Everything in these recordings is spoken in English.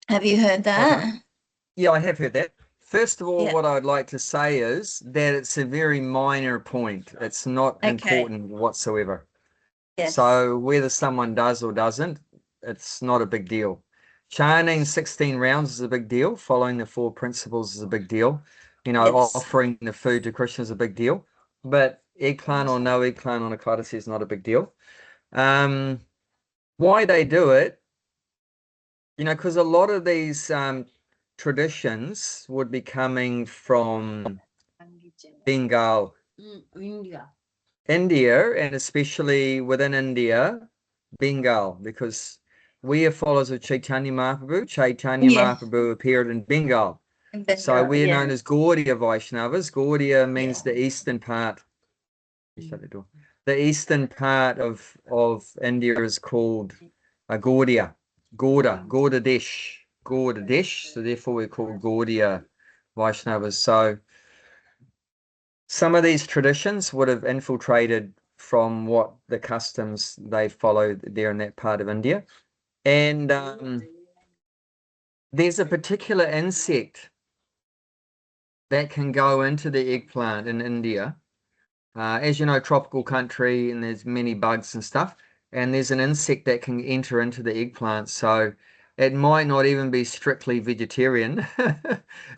Have you heard Okay. that? Yeah, I have heard that. First of all, Yeah. what I'd like to say is that it's a very minor point. It's not Okay. important whatsoever. Yes. So whether someone does or doesn't, it's not a big deal. Chanting 16 rounds is a big deal. Following the four principles is a big deal. Yes. Offering the food to Krishna is a big deal. But eggplant or no eggplant on a Ekadasi is not a big deal. Um, why they do it, because a lot of these traditions would be coming from Bengal, India. India, and especially within India, Bengal, because we are followers of Chaitanya Mahaprabhu. Chaitanya Yeah. Mahaprabhu appeared in Bengal. In So Bengal. we're Yeah. known as Gaudiya Vaishnavas. Gaudiya Yeah. means the eastern part. Shut the door. The eastern part of India is called Gaudiya, Gauda Desh, Gauda Desh. So therefore we're called Gaudiya Vaishnavas. So some of these traditions would have infiltrated from what the customs they follow there in that part of India. And there's a particular insect that can go into the eggplant in India. As you know, tropical country, and there's many bugs and stuff. And there's an insect that can enter into the eggplant. So it might not even be strictly vegetarian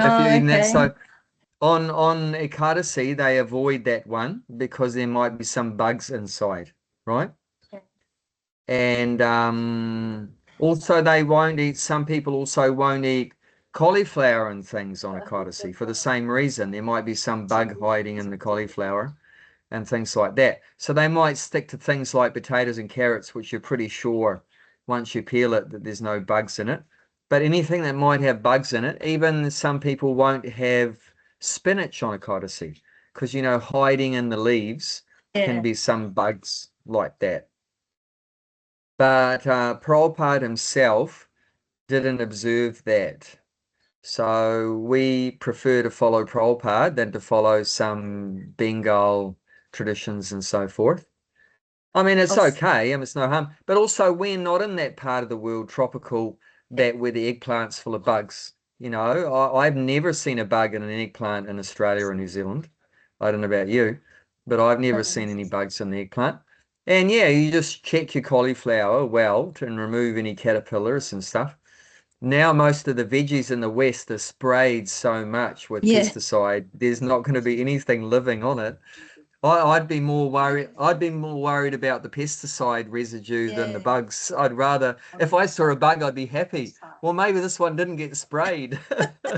if you're Oh, eating that. okay. So on Ekadasi, they avoid that one because there might be some bugs inside, right? And also they won't eat, some people also won't eat cauliflower and things on Ekadasi for the same reason. There might be some bug hiding in the cauliflower and things like that. So they might stick to things like potatoes and carrots, which you're pretty sure once you peel it that there's no bugs in it. But anything that might have bugs in it, even some people won't have spinach on Ekadasi because, hiding in the leaves can Yeah. be some bugs like that. But Prabhupada himself didn't observe that. So we prefer to follow Prabhupada than to follow some Bengal traditions and so forth. I mean, it's Awesome. okay, it's no harm. But also, we're not in that part of the world, tropical, that where the eggplant's full of bugs. I've never seen a bug in an eggplant in Australia or New Zealand. I don't know about you, but I've never seen any bugs in the eggplant. And yeah, you just check your cauliflower well and remove any caterpillars and stuff. Now most of the veggies in the West are sprayed so much with Yeah. pesticide, there's not going to be anything living on it. I'd be more worried. I'd be more worried about the pesticide residue than the Yeah. bugs. I'd rather, if I saw a bug, I'd be happy. Well, maybe this one didn't get sprayed.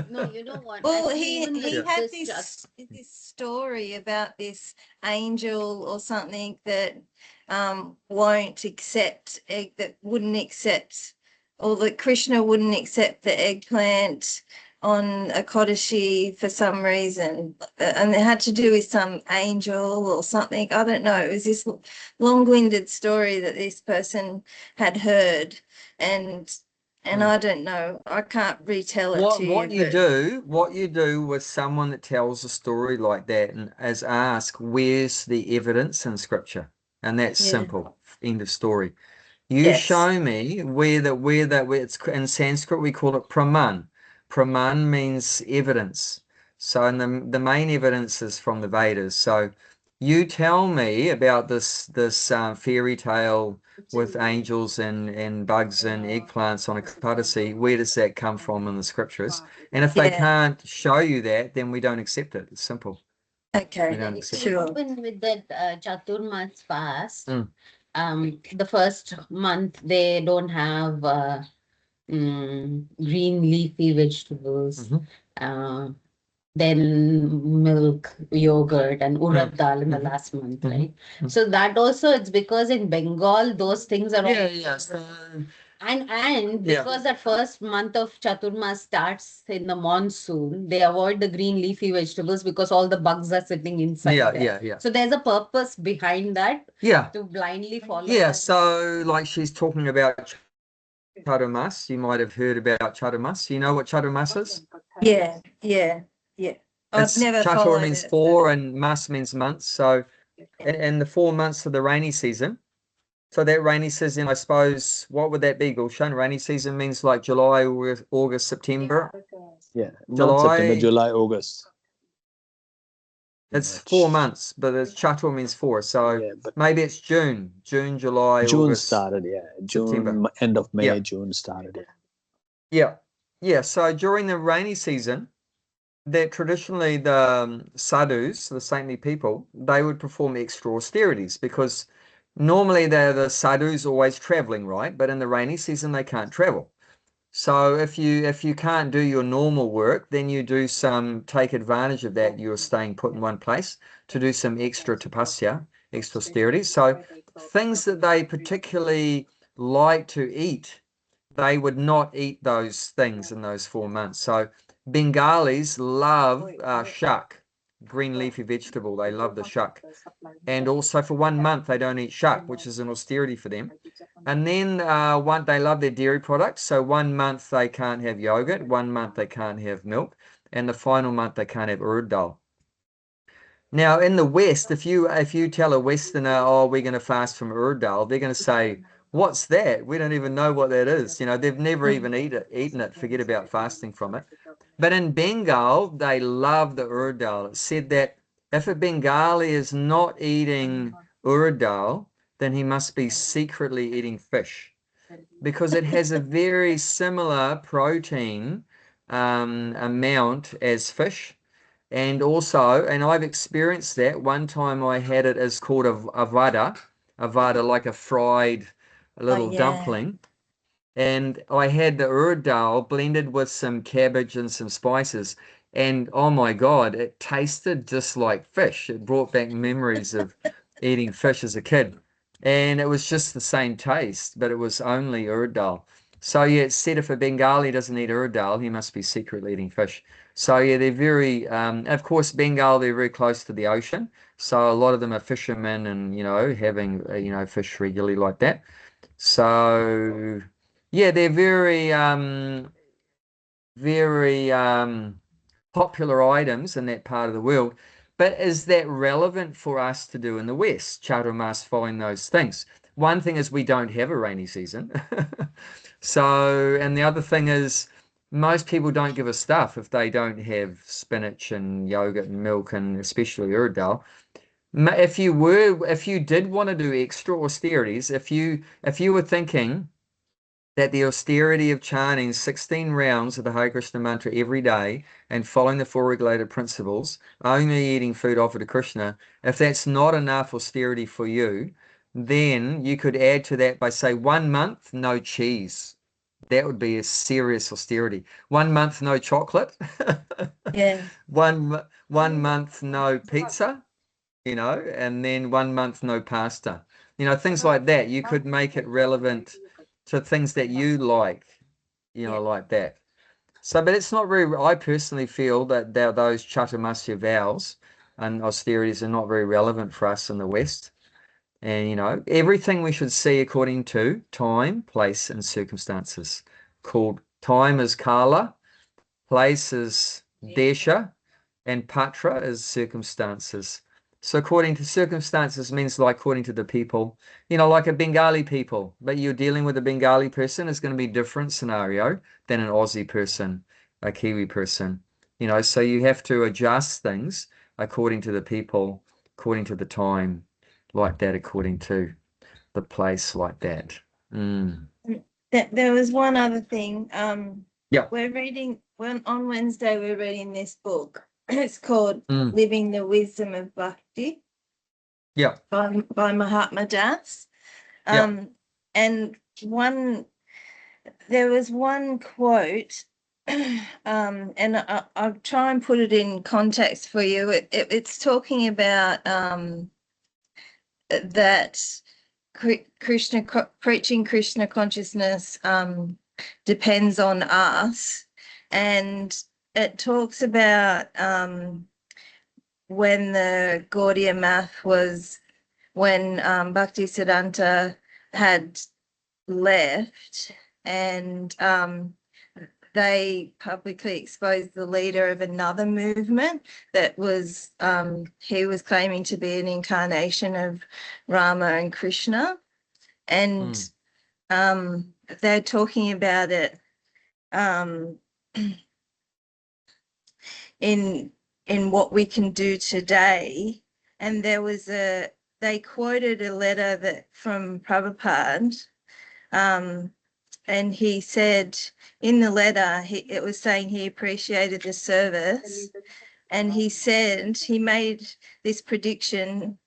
No, you know what? Well, Actually, he even he with Yeah. had this this story about this angel or something that won't accept that wouldn't accept, or that Krishna wouldn't accept the eggplant on a Kodashi for some reason, and it had to do with some angel or something. I don't know. It was this long-winded story that this person had heard, and Hmm. I don't know. I can't retell it What to what you, you but do, what you do with someone that tells a story like that and is ask, where's the evidence in scripture? And that's yeah, simple. End of story. You yes, show me where it's in Sanskrit we call it praman. Praman means evidence. So and the main evidence is from the Vedas. So you tell me about this fairy tale with angels and bugs and eggplants on a Ekadasi. Where does that come from in the scriptures? And if they yeah, can't show you that, then we don't accept it. It's simple. We okay, don't see, accept it. sure, even with that Chaturmas fast, Mm, the first month they don't have green leafy vegetables. mhm, Uh, then milk, yogurt, and mm, urad dal in the mhm, last month, mhm, right? mm. So that also it's because in Bengal those things are all, Yeah, yeah. So and yeah. because that first month of Chaturmas starts in the monsoon, they avoid the green leafy vegetables because all the bugs are sitting inside Yeah, there. yeah, yeah. So there's a purpose behind that Yeah, to blindly follow yeah. that. So, like she's talking about Chaturmas. You might have heard about Chaturmas. You know what Chaturmas is? yeah, yeah, yeah. I've It's never Chatur followed means it, but four and Mas means months. So, in the 4 months of the rainy season, So that rainy season, I suppose, what would that be, Gulshan? Rainy season means like July, August, September. Yeah, not September, July. July, August. It's 4 months, but it's Chatur means 4. So Yeah, but maybe it's June, July, June August, started, yeah. September. June, end of May, Yeah. June started, yeah. Yeah. Yeah. So during the rainy season, that traditionally the sadhus, the saintly people, they would perform extra austerities because normally they're the sadhus always traveling, right? But in the rainy season, they can't travel. So if you can't do your normal work, then you do take advantage of that. You're staying put in one place to do some extra tapasya, extra austerity. So things that they particularly like to eat, they would not eat those things in those 4 months. So Bengalis love shak, green leafy vegetable. They love the shak. And also for 1 month, they don't eat shak, which is an austerity for them. And then they love their dairy products. So 1 month they can't have yogurt, 1 month they can't have milk, and the final month they can't have urad dal. Now in the West, if you tell a Westerner, oh, we're going to fast from urad dal, they're going to say, what's that? We don't even know what that is. You know, they've never even eaten it. Forget about fasting from it. But in Bengal, they love the urad dal. It said that if a Bengali is not eating urad dal, then he must be secretly eating fish because it has a very similar protein amount as fish. And also, and I've experienced that. One time I had it as called a vada, like a fried little dumpling. And I had the urad dal blended with some cabbage and some spices. And oh my God, it tasted just like fish. It brought back memories of eating fish as a kid. And it was just the same taste, but it was only urad dal. So yeah, it said if a Bengali doesn't eat urad dal, he must be secretly eating fish. So yeah, they're very, of course, Bengal, they're very close to the ocean. So a lot of them are fishermen and, having, fish regularly like that. So yeah, they're very popular items in that part of the world. But is that relevant for us to do in the West? Chaturmas following those things. One thing is we don't have a rainy season. So, and the other thing is most people don't give a stuff if they don't have spinach and yogurt and milk and especially urad dal. If you did want to do extra austerities, if you were thinking that the austerity of chanting 16 rounds of the Hare Krishna mantra every day and following the 4 regulated principles, only eating food offered to Krishna, if that's not enough austerity for you, then you could add to that by say 1 month, no cheese. That would be a serious austerity. 1 month, no chocolate. Yeah. One month, no pizza, and then 1 month, no pasta. Things like that. You could make it relevant to things that you like, like that. So, but it's not very, I personally feel that those Chaturmasya vows and austerities are not very relevant for us in the West. And, everything we should see according to time, place, and circumstances. Called time is Kala, place is Desha, and Patra is circumstances. So according to circumstances means like according to the people, like a Bengali people, but you're dealing with a Bengali person, it's going to be a different scenario than an Aussie person, a Kiwi person, so you have to adjust things according to the people, according to the time, like that, according to the place, like that. There was one other thing. Yeah. We're reading on Wednesday. We're reading this book. It's called "Living the Wisdom of Bhakti." Yeah. By Mahatma Das. Yeah. And there was one quote, and I'll try and put it in context for you. It's talking about that preaching Krishna consciousness depends on us, and it talks about when the Gaudiya Math when Bhaktisiddhanta had left, and they publicly exposed the leader of another movement that was he was claiming to be an incarnation of Rama and Krishna. and they're talking about it in what we can do today. And they quoted a letter that from Prabhupada, and he said in the letter, it was saying he appreciated the service, and he said he made this prediction: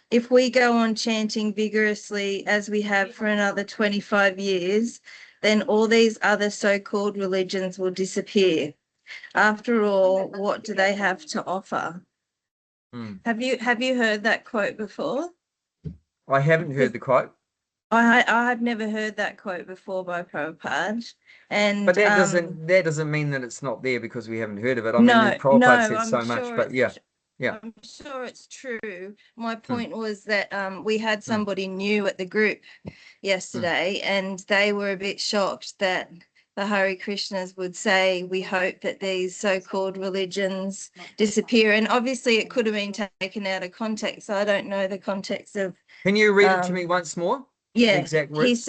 if we go on chanting vigorously as we have for another 25 years, then all these other so-called religions will disappear. After all, what do they have to offer? Have you heard that quote before? I haven't heard the quote. I've never heard that quote before by Prabhupada. And But that doesn't mean that it's not there because we haven't heard of it. I no, mean, Prabhupada said I'm so much, sure but yeah. I'm sure it's true. My point was that we had somebody new at the group yesterday, and they were a bit shocked that the Hare Krishnas would say, we hope that these so-called religions disappear. And obviously it could have been taken out of context. I don't know the context of. Can you read it to me once more? Yeah, exact words?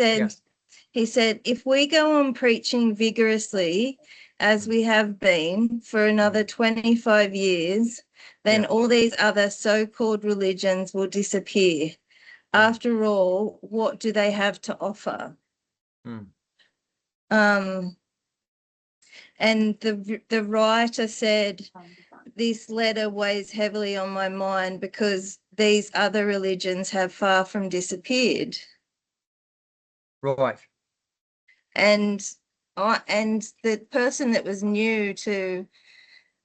He said, if we go on preaching vigorously as we have been for another 25 years, then all these other so-called religions will disappear. After all, what do they have to offer? And the writer said, this letter weighs heavily on my mind because these other religions have far from disappeared. Right. And the person that was new to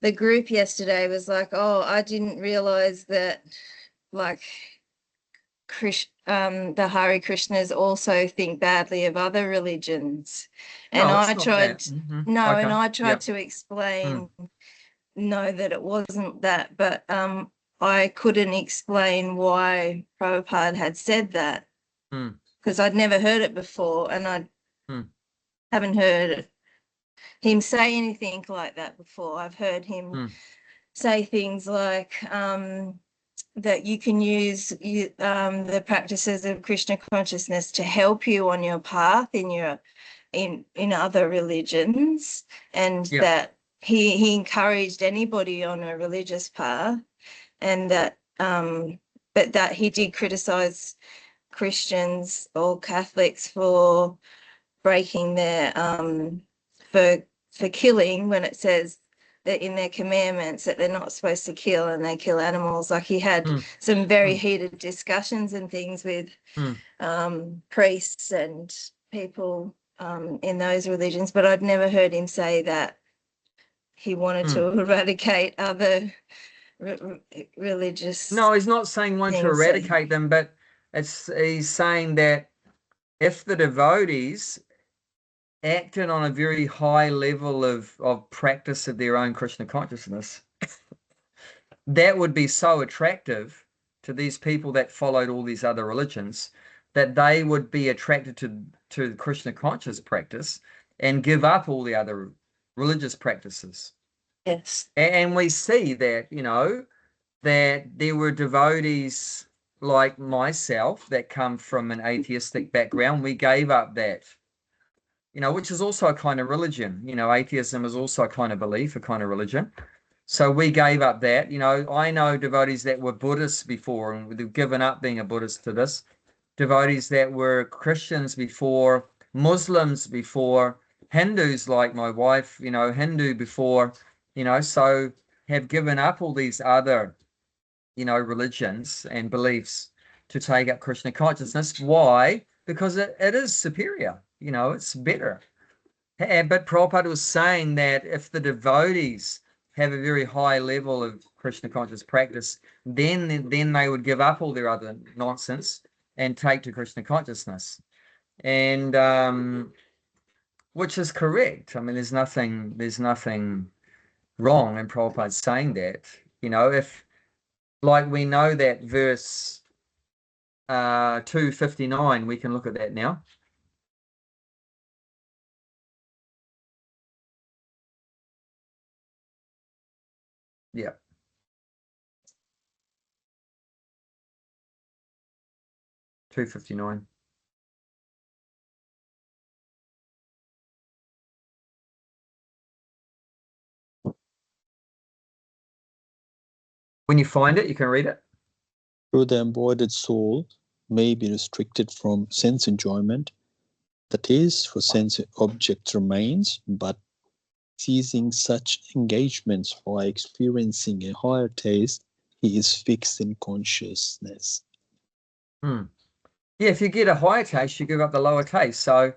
the group yesterday was like, oh, I didn't realize that, like, the Hare Krishnas also think badly of other religions. And I tried to explain, no, that it wasn't that, but I couldn't explain why Prabhupada had said that, because I'd never heard it before, and I haven't heard him say anything like that before. I've heard him say things like that you can use the practices of Krishna consciousness to help you on your path in other religions, and that he encouraged anybody on a religious path, and that but that he did criticize Christians or Catholics for breaking their for killing, when it says that in their commandments that they're not supposed to kill, and they kill animals. Like, he had some very heated discussions and things with priests and people in those religions, but I'd never heard him say that he wanted to eradicate other religious. No, he's not saying want to eradicate them, but he's saying that if the devotees acted on a very high level of practice of their own Krishna consciousness, that would be so attractive to these people that followed all these other religions, that they would be attracted to Krishna conscious practice and give up all the other religious practices. Yes. And we see that, that there were devotees like myself that come from an atheistic background. We gave up that, which is also a kind of religion. Atheism is also a kind of belief, a kind of religion. So we gave up that. I know devotees that were Buddhists before, and they've given up being a Buddhist to this. Devotees that were Christians before, Muslims before, Hindus like my wife, Hindu before, so have given up all these other, religions and beliefs to take up Krishna consciousness. Why? Because it is superior, it's better. But Prabhupada was saying that if the devotees have a very high level of Krishna conscious practice, then they would give up all their other nonsense and take to Krishna consciousness. And which is correct. I mean, there's nothing wrong in Prabhupada saying that. If, like, we know that verse 259, we can look at that now. Yeah. $2.59. When you find it, you can read it. Through the embodied soul may be restricted from sense enjoyment. The taste for sense objects remains, but ceasing such engagements for experiencing a higher taste, he is fixed in consciousness. Yeah, if you get a higher taste, you give up the lower taste. So,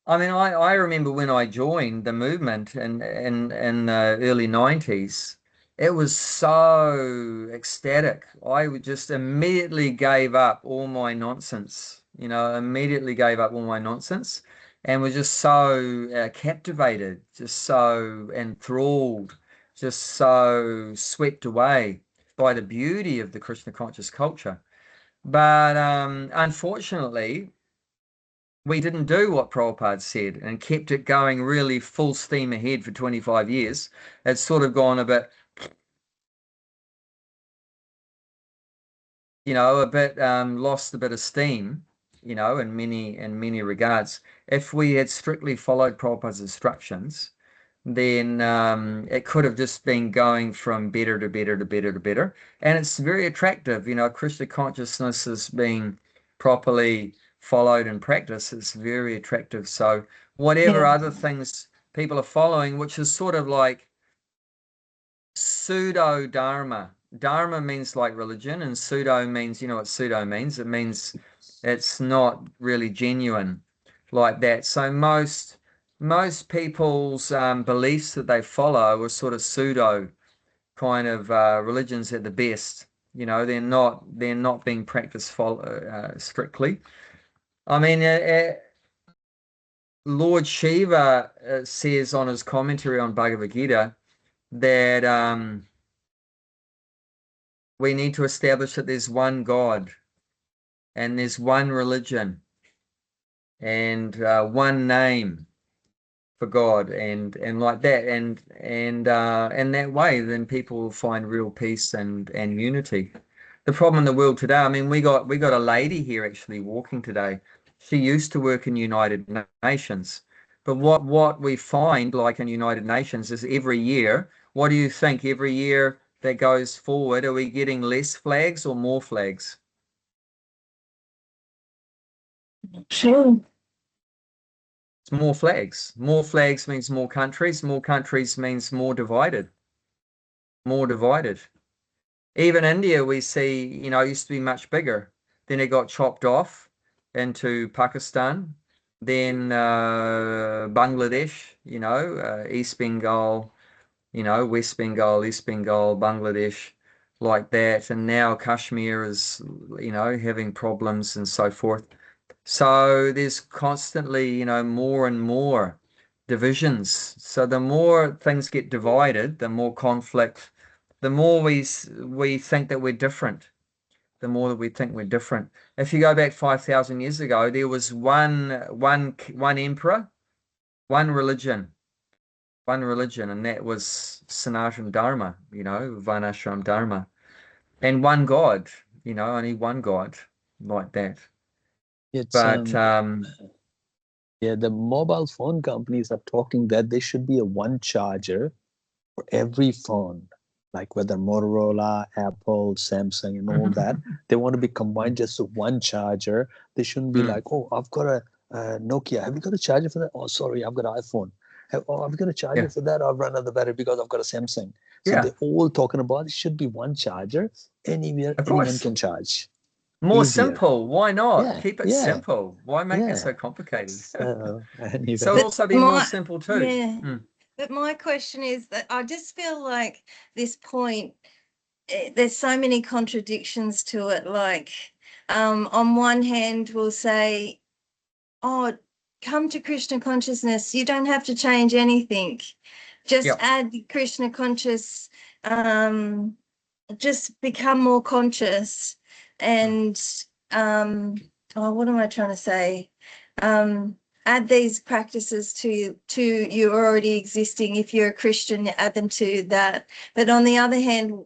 I mean, I remember when I joined the movement in the early 90s, it was so ecstatic. I would just immediately gave up all my nonsense, immediately gave up all my nonsense and was just so captivated, just so enthralled, just so swept away by the beauty of the Krishna conscious culture. But unfortunately, we didn't do what Prabhupada said and kept it going really full steam ahead for 25 years. It's sort of gone a bit, lost a bit of steam, in many regards. If we had strictly followed Prabhupada's instructions, then it could have just been going from better to better to better to better. And it's very attractive, Krishna consciousness is being properly followed and practiced. It's very attractive. So whatever other things people are following, which is sort of like pseudo dharma. Dharma means like religion, and pseudo means, what pseudo means? It means it's not really genuine like that. So most people's beliefs that they follow are sort of pseudo kind of religions at the best. They're not being practiced strictly. I mean, Lord Shiva says on his commentary on Bhagavad Gita that we need to establish that there's one God and there's one religion and one name for God and like that and that way then people will find real peace and unity. The problem in the world today, I mean, we got a lady here actually walking today. She used to work in United Nations, but what we find like in United Nations is every year, what do you think every year that goes forward, are we getting less flags or more flags? Sure. It's more flags. More flags means more countries. More countries means more divided. More divided. Even India, we see, used to be much bigger. Then it got chopped off into Pakistan. Then Bangladesh, East Bengal, West Bengal, East Bengal, Bangladesh, like that. And now Kashmir is, having problems and so forth. So there's constantly, more and more divisions. So the more things get divided, the more conflict, the more we think that we're different. The more that we think we're different. If you go back 5,000 years ago, there was one emperor, one religion, and that was Sanatana Dharma, Varnashram Dharma, and one God, only one God, like that. It's But the mobile phone companies are talking that there should be a one charger for every phone, like whether Motorola, Apple, Samsung, and all that. They want to be combined just to one charger. They shouldn't be like, oh, I've got a Nokia. Have you got a charger for that? Oh, sorry, I've got an iPhone. I've got a charger for that. I've run out of the battery because I've got a Samsung. So they're all talking about it should be one charger. Anywhere, anyone can charge. More Easier. simple. Why not? Yeah, Keep it yeah, simple. Why make yeah. it so complicated? Anyway. So it'll also be more simple too. Yeah. But my question is that I just feel like this point, there's so many contradictions to it. Like, on one hand, we'll say, oh, come to Krishna consciousness. You don't have to change anything. Just add Krishna conscious, just become more conscious. And what am I trying to say? Add these practices to you already existing. If you're a Christian, add them to that. But on the other hand,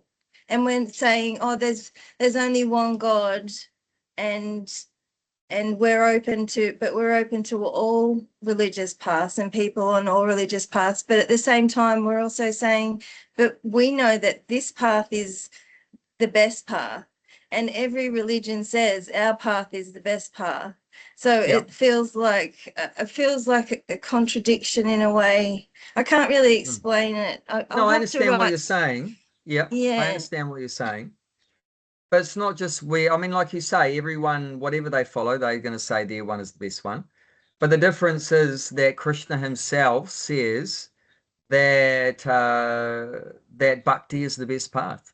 and when saying, oh, there's only one God, and we're open to all religious paths and people on all religious paths. But at the same time, we're also saying, but we know that this path is the best path. And every religion says our path is the best path. So Yeah. it feels like a contradiction in a way. I can't really explain it. No, I'll I have to understand what write. you're saying. Yeah, I Yeah. understand what you're saying. But it's not just I mean, like you say, everyone, whatever they follow, they're going to say their one is the best one. But the difference is that Krishna himself says that that bhakti is the best path.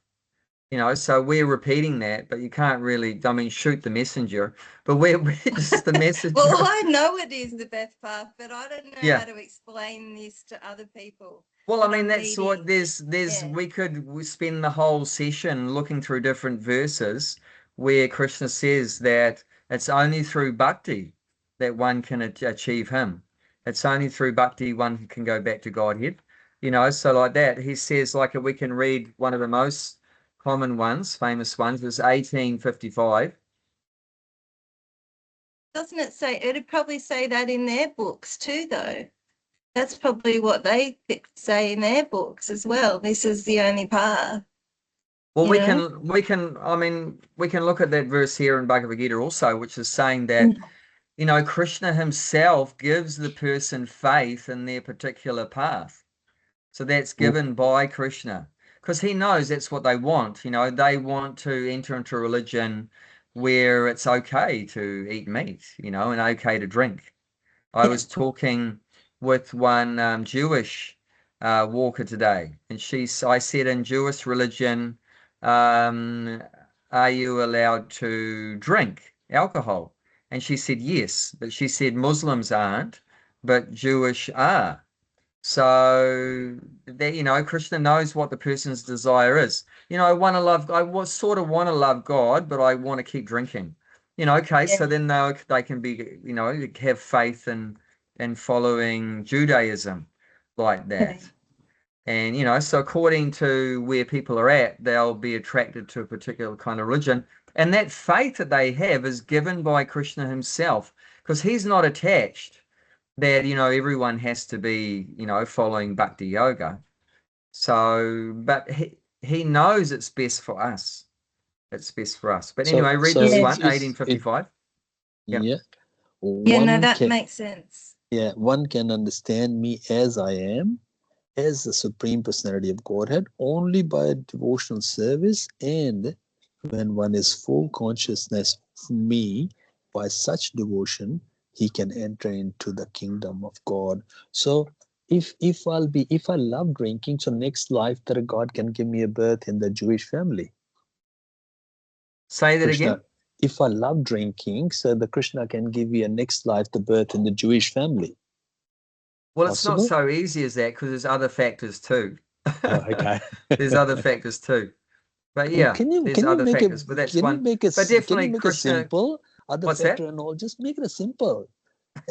You know, so we're repeating that, but you can't really, I mean, shoot the messenger, but we're just the messenger. Well, I know it is the best path, but I don't know Yeah. how to explain this to other people. Well, I that mean, I'm that's what meeting. there's Yeah. we spend the whole session looking through different verses where Krishna says that it's only through bhakti that one can achieve him. It's only through bhakti one can go back to Godhead. You know, so like that, he says, like, if we can read one of the most common ones, famous ones, is 1855. Doesn't it say, it'd probably say that in their books too, though. That's probably what they say in their books as well. This is the only path. Well, You know? I mean, we can look at that verse here in Bhagavad Gita also, which is saying that, you know, Krishna himself gives the person faith in their particular path. So that's given by Krishna, because he knows that's what they want. You know, they want to enter into a religion where it's okay to eat meat, you know, and okay to drink. I was talking with one Jewish walker today, and I said, in Jewish religion, are you allowed to drink alcohol? And she said yes, but she said Muslims aren't, but Jewish are. So that, you know, Krishna knows what the person's desire is. You know, I sort of want to love God, but I want to keep drinking. You know, okay, so then they can be, you know, have faith in following Judaism like that. Okay. And, you know, so according to where people are at, they'll be attracted to a particular kind of religion. And that faith that they have is given by Krishna himself, because he's not attached that, you know, everyone has to be, you know, following bhakti yoga. So, but he knows it's best for us. It's best for us. But anyway, read this one, 1855. Yeah. Yeah, One no, that can, makes sense. yeah, one can understand me as I am, as the Supreme Personality of Godhead, only by devotional service, and when one is full consciousness of me, by such devotion, he can enter into the kingdom of God. So if I love drinking, so next life that God can give me a birth in the Jewish family. Say that Krishna, again. if I love drinking, so the Krishna can give me a next life, the birth in the Jewish family. Well, it's not Possible? so easy as that, because there's other factors too. Okay. There's other factors too. But yeah, there's other factors. But that's one. But definitely Krishna. Simple? Other What's factor that? and all, just make it a simple.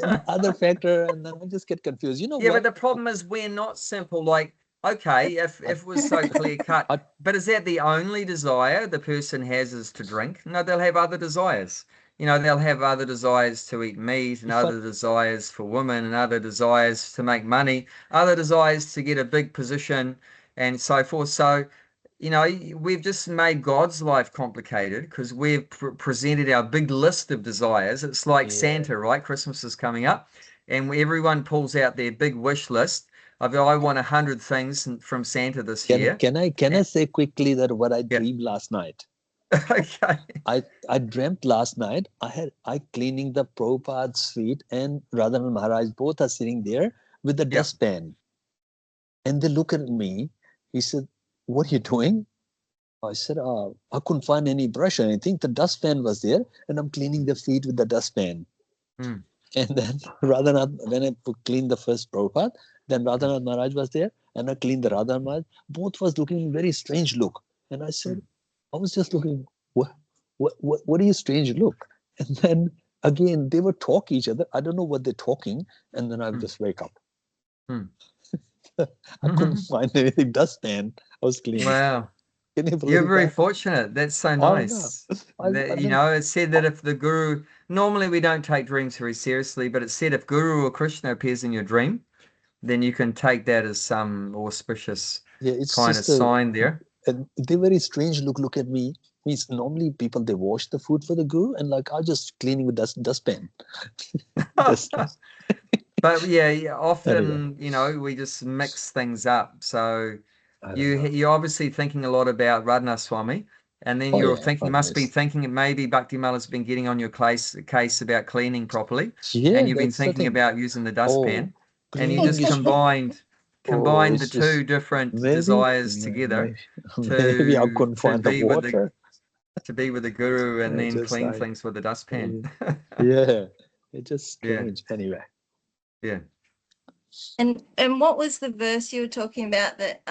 And other factor, and then I just get confused. You know Yeah, what? but the problem is we're not simple. Like, okay, if it was so clear cut, but is that the only desire the person has is to drink? No, they'll have other desires. You know, they'll have other desires to eat meat, and other desires for women, and other desires to make money, other desires to get a big position, and so forth. So, you know, we've just made God's life complicated because we've presented our big list of desires. It's like Santa, right? Christmas is coming up, and everyone pulls out their big wish list. I want 100 things from Santa this year. Can I say quickly that what I dreamed last night? Okay. I dreamt last night. I cleaning the Prabhupada's feet, and Radharani Maharaj both are sitting there with the dustpan, and they look at me. He said, "What are you doing?" I said, "I couldn't find any brush or anything. The dustpan was there, and I'm cleaning the feet with the dustpan." Mm. And then when I cleaned the first Prabhupada, then Radhanath Maharaj was there, and I cleaned the Radha Maharaj. Both was looking very strange look. And I said, I was just looking, what do you strange look? And then again, they would talk each other. I don't know what they're talking. And then I would just wake up. I couldn't find anything. Dustpan. I was cleaning. Wow. Can you believe You're very that? fortunate. That's so nice. You know, it's said that if the guru, normally we don't take dreams very seriously, but it's said if Guru or Krishna appears in your dream, then you can take that as some auspicious kind of sign there. and they very strange look at me. Means normally people they wash the food for the guru, and like I just cleaning with dustpan. Dustpan. But yeah, often, Anyway. you know, we just mix things up. So I don't know. you're obviously thinking a lot about Radha Swami, and then Oh, you're yeah, thinking, you must be always. thinking that maybe Bhakti Mala's been getting on your case about cleaning properly, Yeah, and you've been that's the thinking thing. about using the Oh, dustpan, and you cleaning just is combined the it's two just different maybe desires together maybe I couldn't to find the be with water. the guru and I then just clean like things with the dustpan. yeah, it's just Yeah, strange. Anyway, yeah. And what was the verse you were talking about that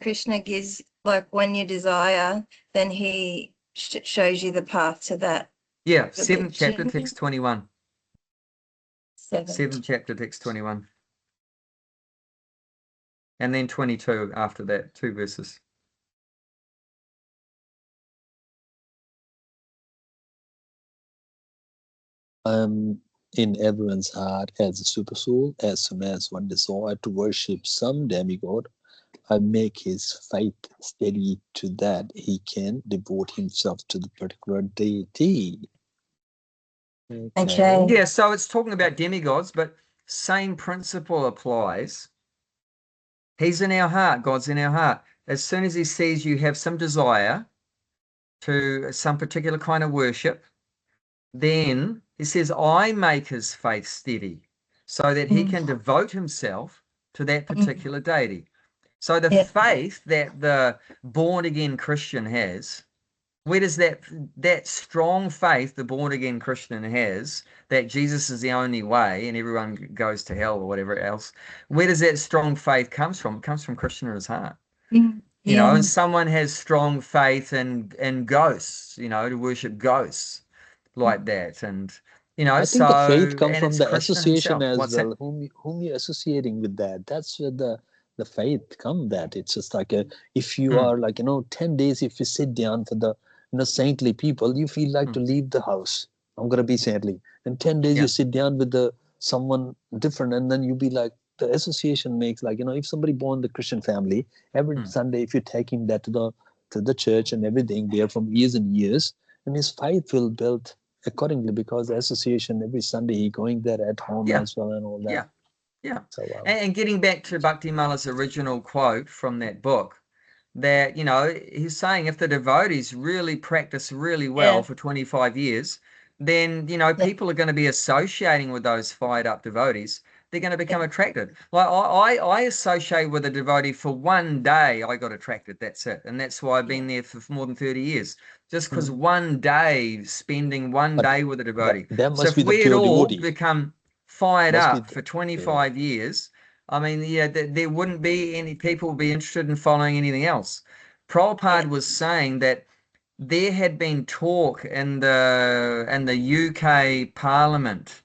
Krishna gives, like when you desire, then he shows you the path to that Yeah, 7th chapter, religion? text 21. 7. 7th chapter, text 21. And then 22 after that, 2 verses. in everyone's heart as a super soul, as soon as one desire to worship some demigod, I make his faith steady to that he can devote himself to the particular deity. Okay. Yeah, so it's talking about demigods, but same principle applies. He's in our heart, God's in our heart. As soon as he sees you have some desire to some particular kind of worship, then he says, I make his faith steady so that he can devote himself to that particular deity. So the Yeah. faith that the born again Christian has, where does that strong faith the born again Christian has, that Jesus is the only way and everyone goes to hell or whatever else, where does that strong faith comes from? It comes from Krishna in his heart. You know, and someone has strong faith in ghosts, you know, to worship ghosts like that. And, you know, I think the faith comes and from it's the Krishna association himself. as What's that? well. Whom you're associating with that. That's where the faith come. That it's just like if you are like 10 days, if you sit down for the saintly people, you feel like to leave the house. I'm gonna be saintly. And 10 days Yeah. you sit down with someone different, and then you be like the association makes like if somebody born the Christian family, every Sunday if you take him that to the church and everything there from years and years, and his faith will build accordingly, because the association every Sunday he going there at home Yeah. as well and all that. Yeah. Yeah. So And getting back to Bhakti Mala's original quote from that book, that, he's saying if the devotees really practice really well for 25 years, then, people are going to be associating with those fired up devotees. They're going to become attracted. Like I associate with a devotee for one day, I got attracted. That's it. And that's why I've been there for more than 30 years. Just because one day, spending one But day with a devotee. that So must if be the we had pure all devotee. become fired Must be up for 25 years, I mean, there wouldn't be any people be interested in following anything else. Prabhupada was saying that there had been talk in the UK Parliament,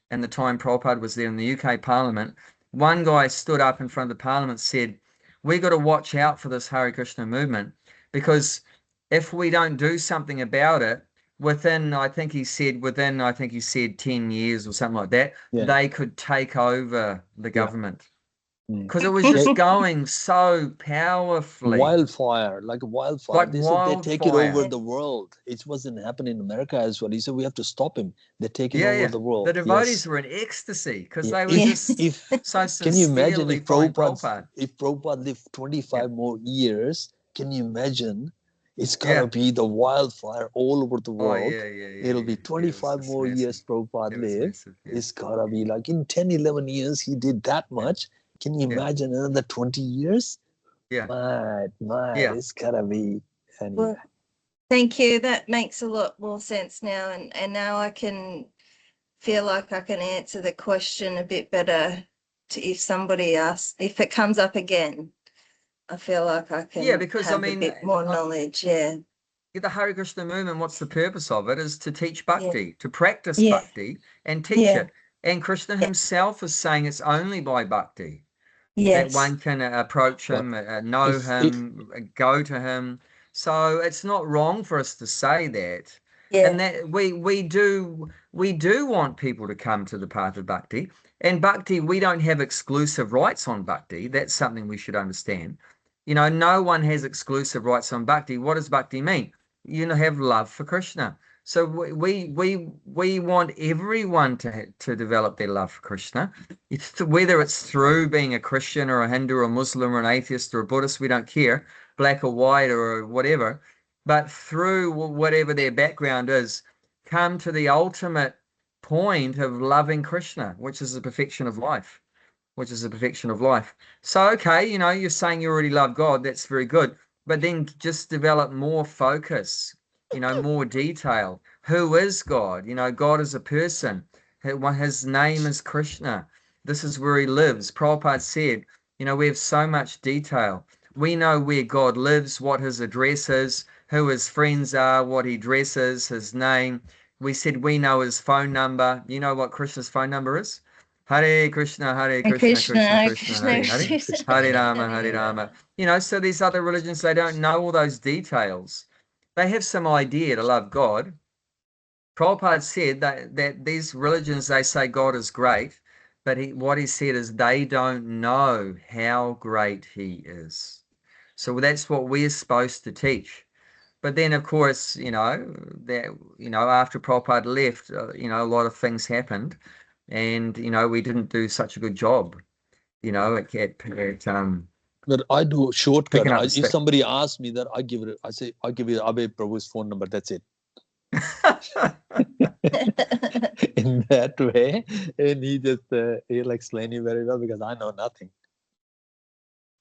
and the time Prabhupada was there in the UK Parliament. One guy stood up in front of the Parliament, said, "We got to watch out for this Hare Krishna movement, because if we don't do something about it, I think he said 10 years or something like that, they could take over the government." Because it was just going so powerfully. Wildfire, like wildfire. Like They said they take it over wildfire. the world. It wasn't happening in America as well. He said we have to stop him. They're taking Yeah, over yeah. the world. The devotees Yes. were in ecstasy because Yeah. they were just If so can you imagine sincerely following Prabhupada. if Prabhupada lived 25 more years, can you imagine? It's Yeah. gonna be the wildfire all over the Oh, world. yeah. It'll be It was 25 just more years massive. Prabhupada It was lived. massive. Yeah. It's gotta be like in 10, 11 years he did that much. Can you imagine another 20 years? Yeah. Mad. Yeah. It's gotta be anyway. Well, thank you. That makes a lot more sense now. And now I can feel like I can answer the question a bit better if somebody asks, if it comes up again. I feel like I can because have a bit more knowledge. Yeah. The Hare Krishna movement, what's the purpose of it? Is to teach bhakti, to practice Yeah. bhakti and teach it. And Krishna himself is saying it's only by bhakti that one can approach him, know him, go to him. So it's not wrong for us to say that. And that we do want people to come to the path of bhakti. And bhakti, we don't have exclusive rights on bhakti. That's something we should understand. You know, no one has exclusive rights on bhakti. What does bhakti mean? You know, have love for Krishna. So we want everyone to develop their love for Krishna. Whether it's through being a Christian or a Hindu or a Muslim or an atheist or a Buddhist, we don't care, black or white or whatever. But through whatever their background is, come to the ultimate point of loving Krishna, which is the perfection of life. So, okay, you know, you're saying you already love God. That's very good. But then just develop more focus, you know, more detail. Who is God? You know, God is a person. His name is Krishna. This is where he lives. Prabhupada said, you know, we have so much detail. We know where God lives, what his address is, who his friends are, what he dresses, his name. We said we know his phone number. You know what Krishna's phone number is? Hare Krishna, Hare Krishna, Krishna Krishna, Hare Hare, Hare Rama, Hare Rama. You know, so these other religions, they don't know all those details. They have some idea to love God. Prabhupada said that these religions, they say God is great, but what he said is they don't know how great he is. So that's what we're supposed to teach. But then, of course, you know, after Prabhupada left, you know, a lot of things happened. And, you know, we didn't do such a good job, you know, at But I do a shortcut. picking up the If stick. somebody asks me that, I say, I give you Abe Prabhu's phone number. That's it. In that way, and he'll explain you very well because I know nothing.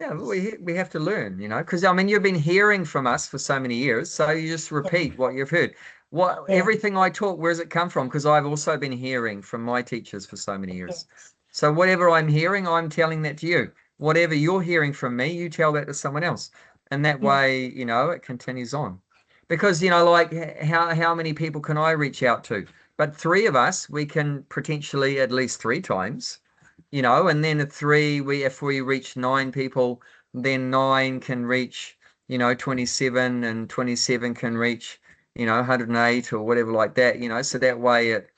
Yeah, we have to learn, you know, because I mean, you've been hearing from us for so many years, so you just repeat what you've heard. Everything I talk, where does it come from? Because I've also been hearing from my teachers for so many years. So whatever I'm hearing, I'm telling that to you. Whatever you're hearing from me, you tell that to someone else, and that way, you know, it continues on. Because, you know, like how many people can I reach out to? But three of us, we can potentially at least 3 times. You know, and then if we reach 9 people, then 9 can reach, you know, 27, and 27 can reach, you know, 108 or whatever like that, you know, so that way it,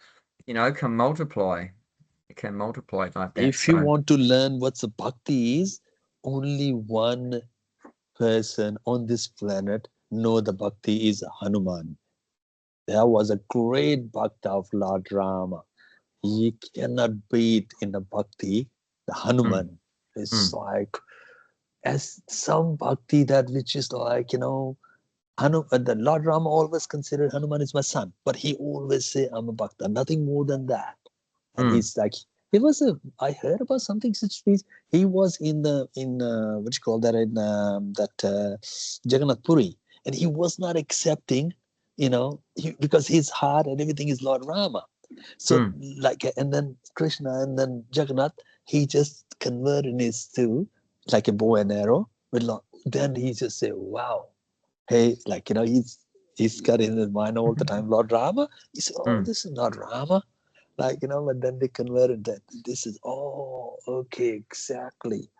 you know, can multiply. It can multiply like that. If you want to learn what's a bhakti is, only one person on this planet know the bhakti is Hanuman. There was a great bhakta of Lord Rama. He cannot beat in the bhakti. The Hanuman is like, as some bhakti that which is like, you know, the Lord Rama always considered Hanuman is my son, but he always say I'm a bhakta, nothing more than that. And he's like, I heard about something such as he was in what you call that, in Jagannath Puri, and he was not accepting, you know, because his heart and everything is Lord Rama. So like, and then Krishna and then Jagannath, he just converted his to like a bow and arrow. Then he just say, wow, hey, like, you know, he's got in his mind all the time Lord Rama. He said, oh, this is not Rama. Like, you know, but then they converted that. This is, oh, okay, exactly.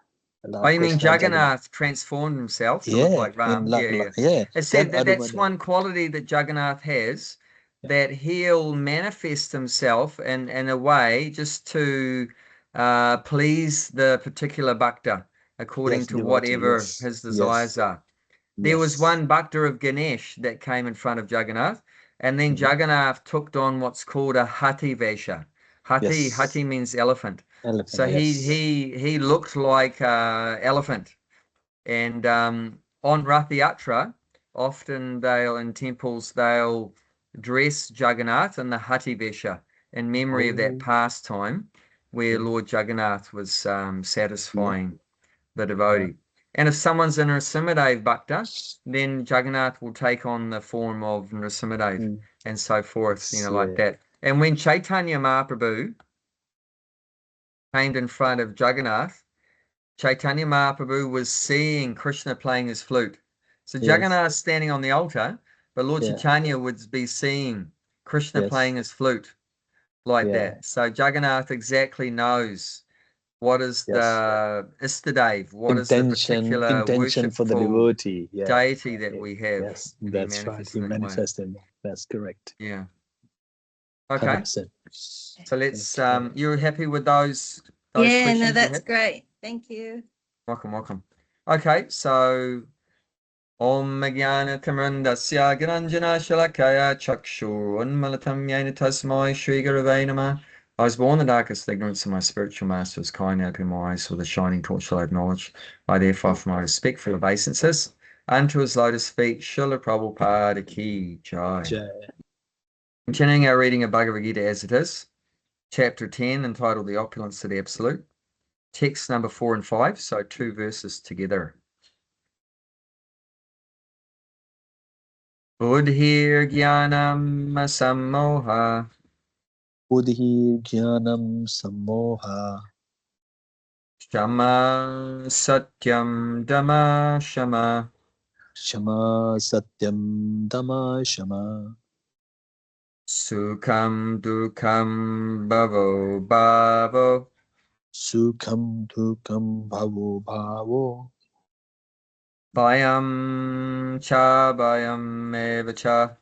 Oh, you mean Jagannath transformed himself to look like Ram? Yeah. It said that's one quality that Jagannath has, that he'll manifest himself in a way just to please the particular bhakta according to whatever his desires are. There was one bhakta of Ganesh that came in front of Jagannath, and then Jagannath took on what's called a Hati Vesha. Hati means elephant. So he looked like elephant. And on Rath Yatra, often in temples, they'll dress Jagannath in the Hati Vesha in memory of that pastime where Lord Jagannath was satisfying the devotee. And if someone's in Nrsimhadev Bhakta, then Jagannath will take on the form of Nrsimhadev and so forth, you know, like that. And when Chaitanya Mahaprabhu came in front of Jagannath, Chaitanya Mahaprabhu was seeing Krishna playing his flute. So Jagannath's standing on the altar, but Lord Chaitanya would be seeing Krishna playing his flute like that. So Jagannath exactly knows what is the Istadev, what is the particular intention for the devotee, deity that we have. Yes, that's right. He manifested. That's correct. Yeah. Okay. 100%. So let's. You're happy with those? Yeah, questions no, that's great. Thank you. Welcome. Okay, so Om Jnana Tamrandasya Gyananjana Shalakaya Chakshu Unmalatam Yena Tasmai Shri Gurave Namah. I was born in the darkest ignorance, and my spiritual master was kind, opening my eyes with a shining torch light of knowledge. I therefore offer my respectful obeisances unto his lotus feet, Srila Prabhupada Ki Jai. Jai. Continuing our reading of Bhagavad Gita as it is, chapter 10, entitled The Opulence of the Absolute, text number 4 and 5, so 2 verses together. Buddhir Jnanam Sammoha Buddhi Jnanam Sammoha Shama Satyam Dhamma Shama Shama Satyam Dhamma Shama Sukham Dukham Bhavo Bhavo Sukham Dukam Bhavo Bhavo Bhayam Cha Bhayam Eva Cha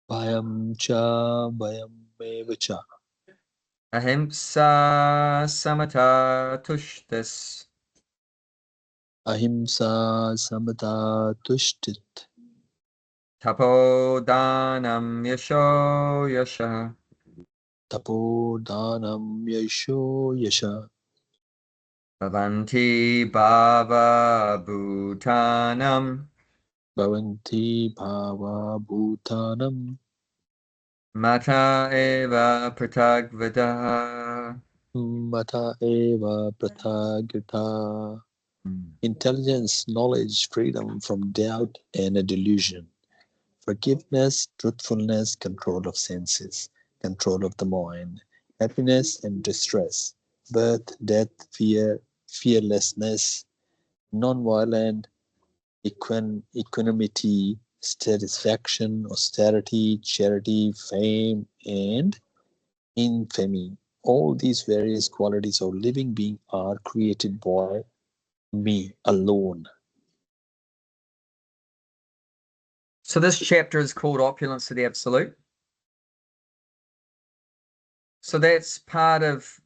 Bhayam Cha Bhayam Mevacha Ahimsa Samata Tushtis Ahimsa Samata Tushtit Tapo Danam Yasho Yasha Tapo Danam Yasho Yasha Bhavanti Bhava Bhutanam Bhavanti Bhava Bhutanam Mata Eva Pratagvadaha. Mata Eva Prathagita. Intelligence, knowledge, freedom from doubt and a delusion. Forgiveness, truthfulness, control of senses, control of the mind, happiness and distress, birth, death, fear, fearlessness, non-violent, equanimity, satisfaction, austerity, charity, fame, and infamy. All these various qualities of living being are created by me alone. So this chapter is called Opulence of the Absolute. So that's part of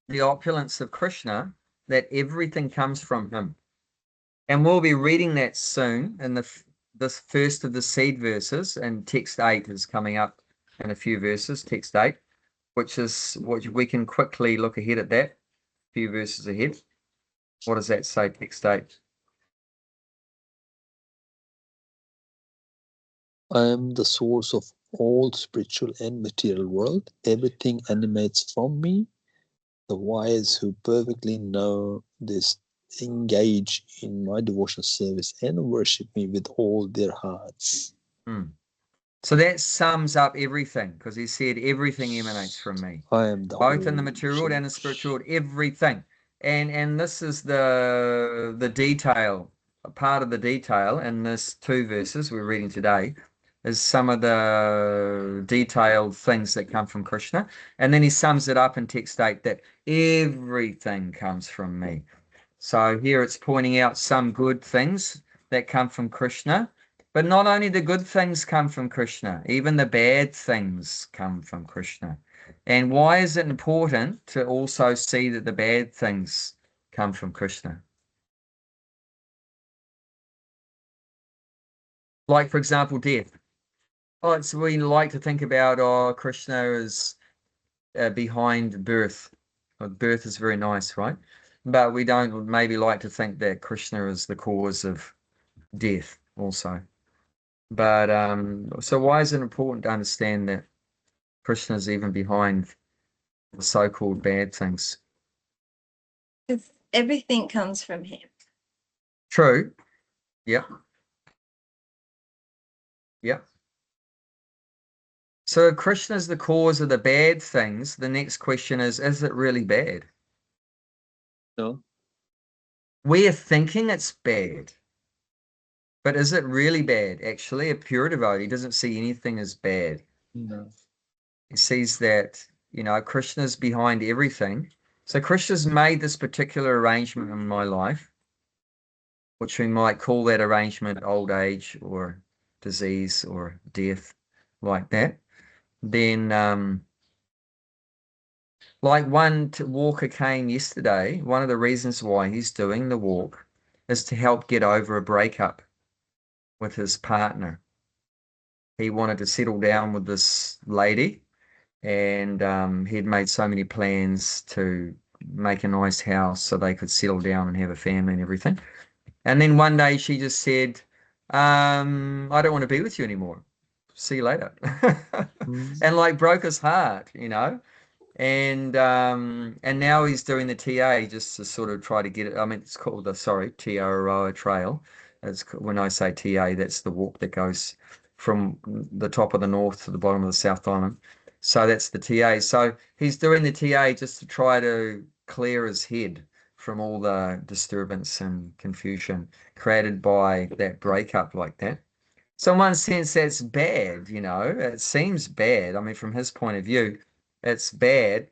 the opulence of Krishna, that everything comes from him. And we'll be reading that soon in this first of the seed verses, and text 8 is coming up in a few verses, text 8, which we can quickly look ahead at that, a few verses ahead. What does that say, text 8? I am the source of all spiritual and material world. Everything emanates from me. The wise who perfectly know this engage in my devotional service and worship me with all their hearts. So that sums up everything, because he said everything emanates from me. I am the Both in the whole material world source. and the spiritual world, everything. And this is the detail, a part of the detail in this 2 verses we're reading today, is some of the detailed things that come from Krishna. And then he sums it up in text 8 that everything comes from me. So here it's pointing out some good things that come from Krishna, but not only the good things come from Krishna, even the bad things come from Krishna. And why is it important to also see that the bad things come from Krishna? Like, for example, death. Oh, we like to think about, Krishna is behind birth. Well, birth is very nice, right? But we don't maybe like to think that Krishna is the cause of death also. But so why is it important to understand that Krishna is even behind the so-called bad things? Because everything comes from him. True. Yeah. Yeah. So if Krishna is the cause of the bad things, the next question is it really bad? No? We are thinking it's bad. But is it really bad? Actually, a pure devotee doesn't see anything as bad. No. He sees that, Krishna's behind everything. So Krishna's made this particular arrangement in my life, which we might call that arrangement old age or disease or death, like that. Then, like one walker came yesterday, one of the reasons why he's doing the walk is to help get over a breakup with his partner. He wanted to settle down with this lady, and he'd made so many plans to make a nice house so they could settle down and have a family and everything. And then one day she just said, I don't want to be with you anymore. See you later. And like broke his heart, you know. And now he's doing the TA just to sort of try to get it. I mean, it's called the Te Trail. When I say TA, that's the walk that goes from the top of the north to the bottom of the South Island. So that's the TA. So he's doing the TA just to try to clear his head from all the disturbance and confusion created by that breakup like that. So in one sense, that's bad, you know. It seems bad. I mean, from his point of view, it's bad.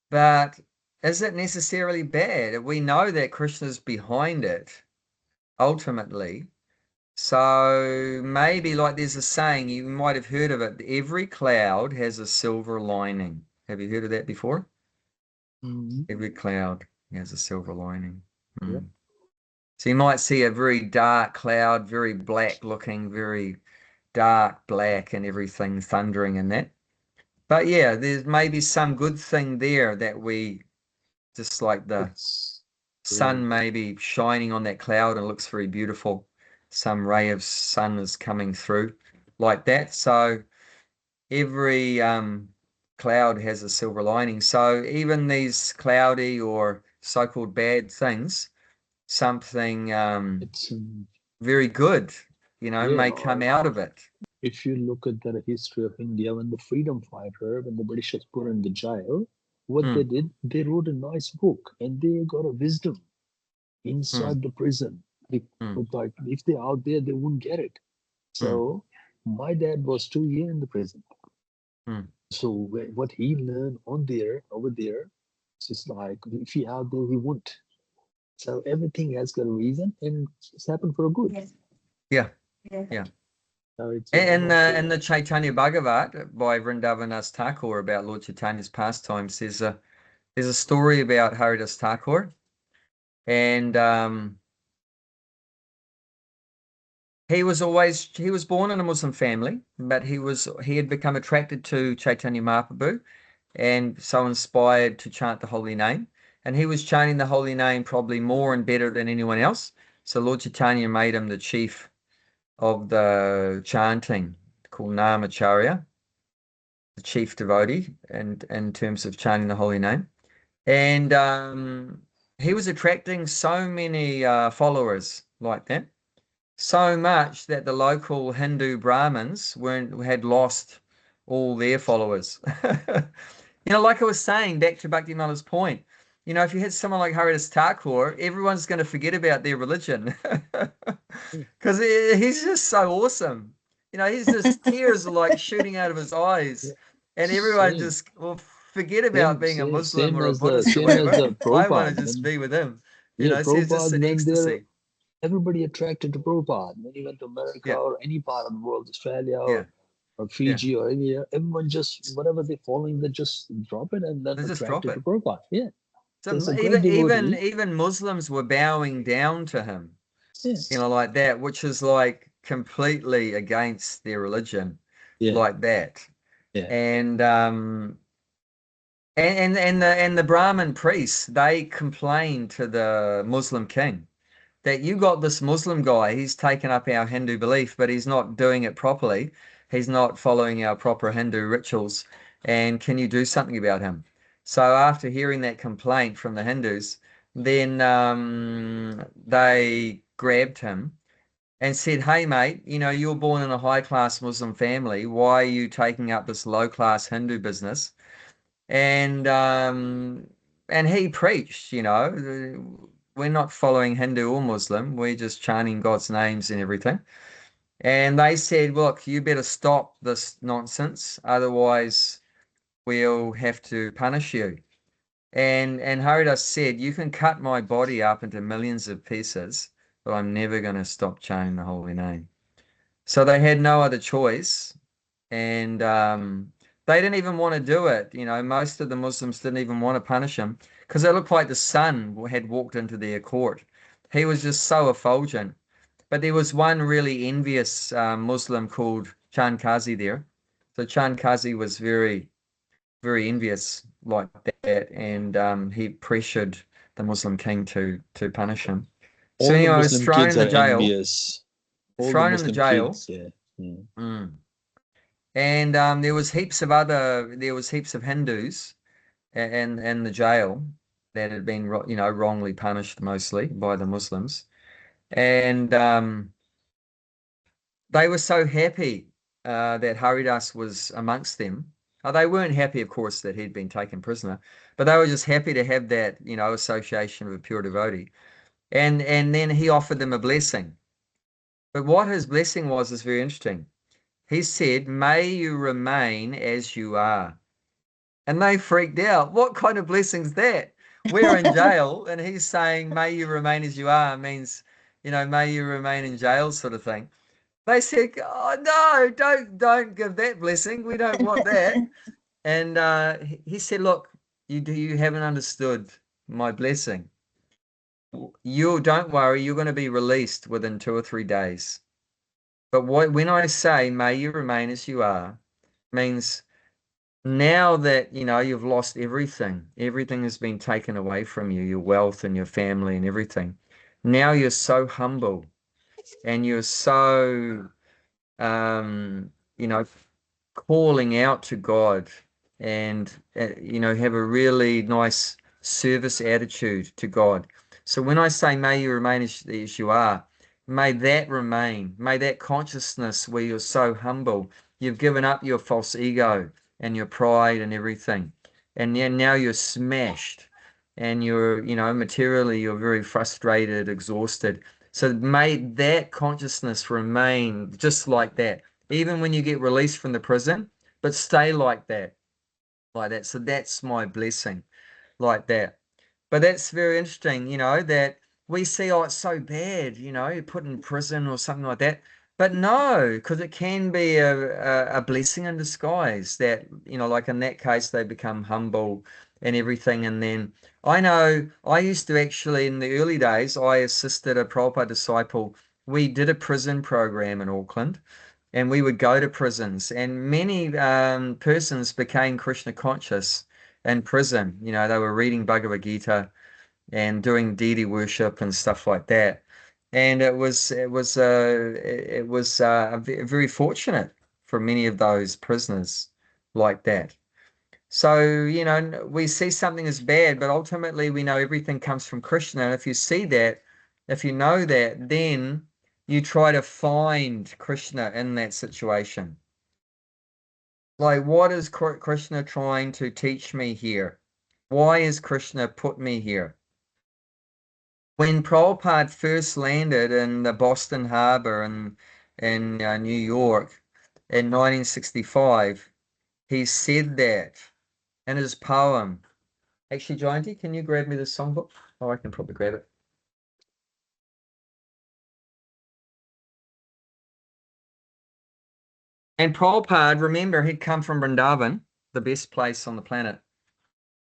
But is it necessarily bad? We know that Krishna's behind it, ultimately. So maybe, like there's a saying, you might have heard of it, every cloud has a silver lining. Have you heard of that before? Every cloud has a silver lining. Yeah. So you might see a very dark cloud, very black looking, very dark black and everything thundering in that. But yeah, there's maybe some good thing there that we just like the sun maybe shining on that cloud and looks very beautiful. Some ray of sun is coming through like that. So every cloud has a silver lining. So even these cloudy or so-called bad things, something It's very good, you know, Yeah. may come out of it. if you look at the history of India, when the freedom fighter, when the Britishers put in the jail, what they did, they wrote a nice book and they got a wisdom inside the prison. But if they're out there, they wouldn't get it. So my dad was 2 years in the prison. So what he learned over there, it's just like if he out there, he wouldn't. So everything has got a reason, and it's happened for a good. Yeah. Yeah. Yeah. So it's And in the Chaitanya Bhagavad by Vrindavan Thakur about Lord Chaitanya's pastimes, there's a story about Haridas Thakur, and he was born in a Muslim family, but he had become attracted to Chaitanya Mahaprabhu, and so inspired to chant the holy name. And he was chanting the holy name probably more and better than anyone else. So Lord Chaitanya made him the chief of the chanting, called Namacharya, the chief devotee, and in terms of chanting the holy name. And he was attracting so many followers like that, so much that the local Hindu Brahmins had lost all their followers. You know, like I was saying, back to Bhaktivinoda's point, you know, if you had someone like Haridas Thakur, everyone's going to forget about their religion because he's just so awesome. You know, he's just tears are like shooting out of his eyes, and everyone Same. just will forget about being a Muslim Same or a as Buddhist or same as whatever. I want to Prabhupada. just be with him. You Yeah, know, so it's just Prabhupada an went there. ecstasy. Everybody attracted to Prabhupada. When he went to America Yeah. or any part of the world, Australia Yeah. or Fiji or India, everyone just whatever they're following, they just drop it and then They just drop attracted it. to Prabhupada. Yeah. So it's a great devotee. even Muslims were bowing down to him, Yeah. you know, like that, which is like completely against their religion, Yeah. like that. Yeah. And the Brahmin priests, they complained to the Muslim king that you got this Muslim guy, he's taken up our Hindu belief, but he's not doing it properly. He's not following our proper Hindu rituals. And can you do something about him? So after hearing that complaint from the Hindus, then they grabbed him and said, hey, mate, you know, you're born in a high-class Muslim family. Why are you taking up this low-class Hindu business? And he preached, you know, we're not following Hindu or Muslim, we're just chanting God's names and everything. And they said, look, you better stop this nonsense, otherwise we'll have to punish you. And Haridas said, you can cut my body up into millions of pieces, but I'm never going to stop chanting the holy name. So they had no other choice, and they didn't even want to do it. You know, most of the Muslims didn't even want to punish him because it looked like the sun had walked into their court. He was just so effulgent. But there was one really envious Muslim called Chan Kazi there. So Chan Kazi was very, very envious like that, and he pressured the Muslim king to punish him. So All the anyway, I was Muslim thrown kids in the are jail. envious. All the Thrown in the Muslim jail. kids, yeah. Mm. Mm. And there was heaps of Hindus in the jail that had been wrongly punished mostly by the Muslims, and they were so happy that Haridas was amongst them. They weren't happy, of course, that he'd been taken prisoner, but they were just happy to have that association of a pure devotee. And then he offered them a blessing. But what his blessing was is very interesting. He said, "May you remain as you are." And they freaked out. What kind of blessing's that? We're in jail, and he's saying, "May you remain as you are," means, may you remain in jail, sort of thing. They said, "Oh no, don't give that blessing. We don't want that." And he said, "Look, you haven't understood my blessing. You don't worry, you're going to be released within 2 or 3 days. But when I say, may you remain as you are, means now that, you've lost everything has been taken away from you, your wealth and your family and everything. Now you're so humble and you're so, calling out to God and, have a really nice service attitude to God. So when I say, may you remain as you are, may that remain, may that consciousness where you're so humble, you've given up your false ego and your pride and everything. And now you're smashed and you're, materially, you're very frustrated, exhausted. So may that consciousness remain just like that, even when you get released from the prison, but stay like that, like that. So that's my blessing, like that. But that's very interesting, that we see, oh, it's so bad, you're put in prison or something like that. But no, because it can be a blessing in disguise that, like in that case, they become humble and everything. And then I know I used to actually, in the early days, I assisted a Prabhupada disciple. We did a prison program in Auckland. And we would go to prisons, and many persons became Krishna conscious in prison. They were reading Bhagavad Gita and doing deity worship and stuff like that. And it was very fortunate for many of those prisoners like that. So, we see something as bad, but ultimately we know everything comes from Krishna. And if you see that, if you know that, then you try to find Krishna in that situation. Like, what is Krishna trying to teach me here? Why is Krishna put me here? When Prabhupada first landed in the Boston Harbor in New York in 1965, he said that in his poem. Actually, Jayanti, can you grab me the songbook? Oh, I can probably grab it. And Prabhupada, remember, he'd come from Vrindavan, the best place on the planet.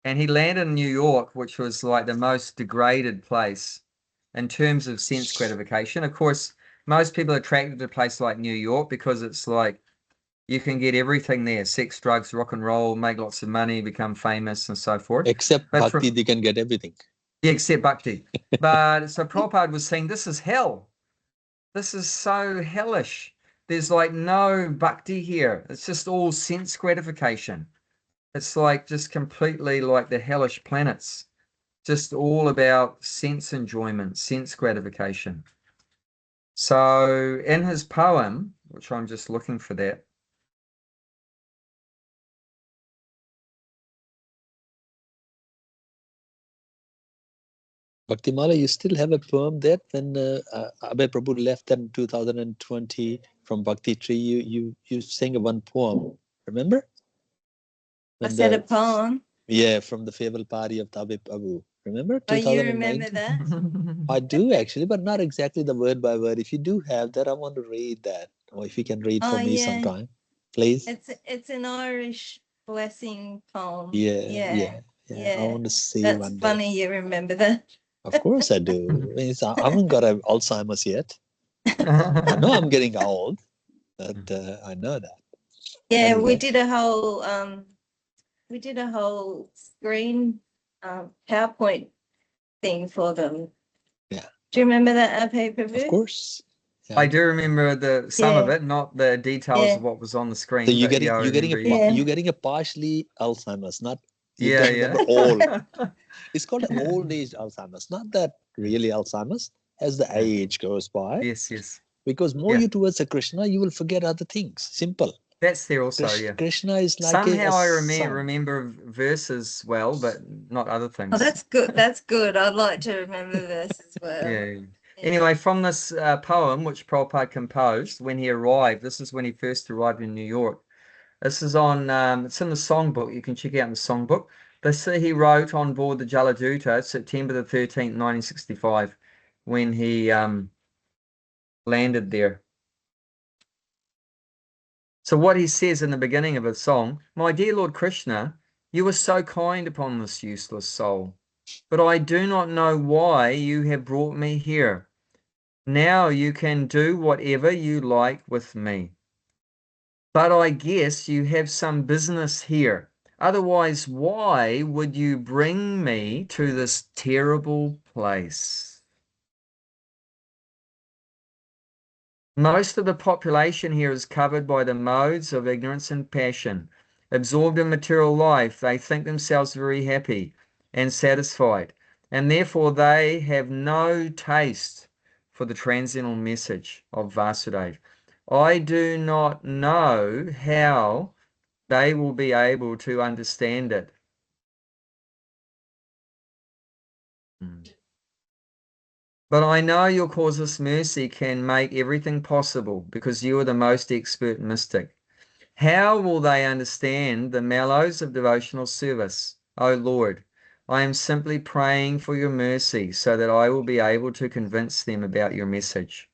And he landed in New York, which was like the most degraded place in terms of sense gratification. Of course, most people are attracted to a place like New York because it's like you can get everything there: sex, drugs, rock and roll, make lots of money, become famous and so forth. Except bhakti, they can get everything. Yeah, except bhakti. But so Prabhupada was saying, this is hell. This is so hellish. There's like no bhakti here. It's just all sense gratification. It's like just completely like the hellish planets. Just all about sense enjoyment, sense gratification. So in his poem, which I'm just looking for that, Bhaktimala, you still have a poem there when Abhay Prabhu left in 2020 from Bhakti Tree. You sang one poem, remember? I said a poem. Yeah, from the farewell party of Abhay Prabhu. Remember? Oh, you remember that? I do actually, but not exactly the word by word. If you do have that, I want to read that. Or if you can read for me sometime, please. It's an Irish blessing poem. Yeah. I want to see That's one day. funny you remember that. Of course I do. I haven't got Alzheimer's yet. I know I'm getting old, but I know that. Yeah, Anyway. we did a whole screen PowerPoint thing for them. Yeah. Do you remember that, paper? Of course. Yeah. I do remember some of Yeah. it, not the details Yeah. of what was on the screen. So you're but getting yeah, I you're getting remember Yeah. you're getting a partially Alzheimer's, not you yeah, don't yeah. remember all. It's called Yeah. old age Alzheimer's, not that really Alzheimer's as the Yeah. age goes by. Yes, yes. Because more Yeah. you towards a Krishna, you will forget other things. Simple. That's there also, yeah. Krishna is like Somehow I sun. remember verses well, but not other things. Oh, that's good. That's good. I'd like to remember this as well. Yeah. Anyway, from this poem, which Prabhupada composed when he arrived, this is when he first arrived in New York. This is on, it's in the songbook. You can check out in the songbook. This he wrote on board the Jaladuta, September the 13th, 1965, when he landed there. So what he says in the beginning of his song, "My dear Lord Krishna, you were so kind upon this useless soul, but I do not know why you have brought me here. Now you can do whatever you like with me. But I guess you have some business here. Otherwise, why would you bring me to this terrible place?" Most of the population here is covered by the modes of ignorance and passion. Absorbed in material life, they think themselves very happy and satisfied, and therefore they have no taste for the transcendental message of Vasudeva. I do not know how they will be able to understand it. But I know your causeless mercy can make everything possible because you are the most expert mystic. How will they understand the mellows of devotional service? O Lord, I am simply praying for your mercy so that I will be able to convince them about your message.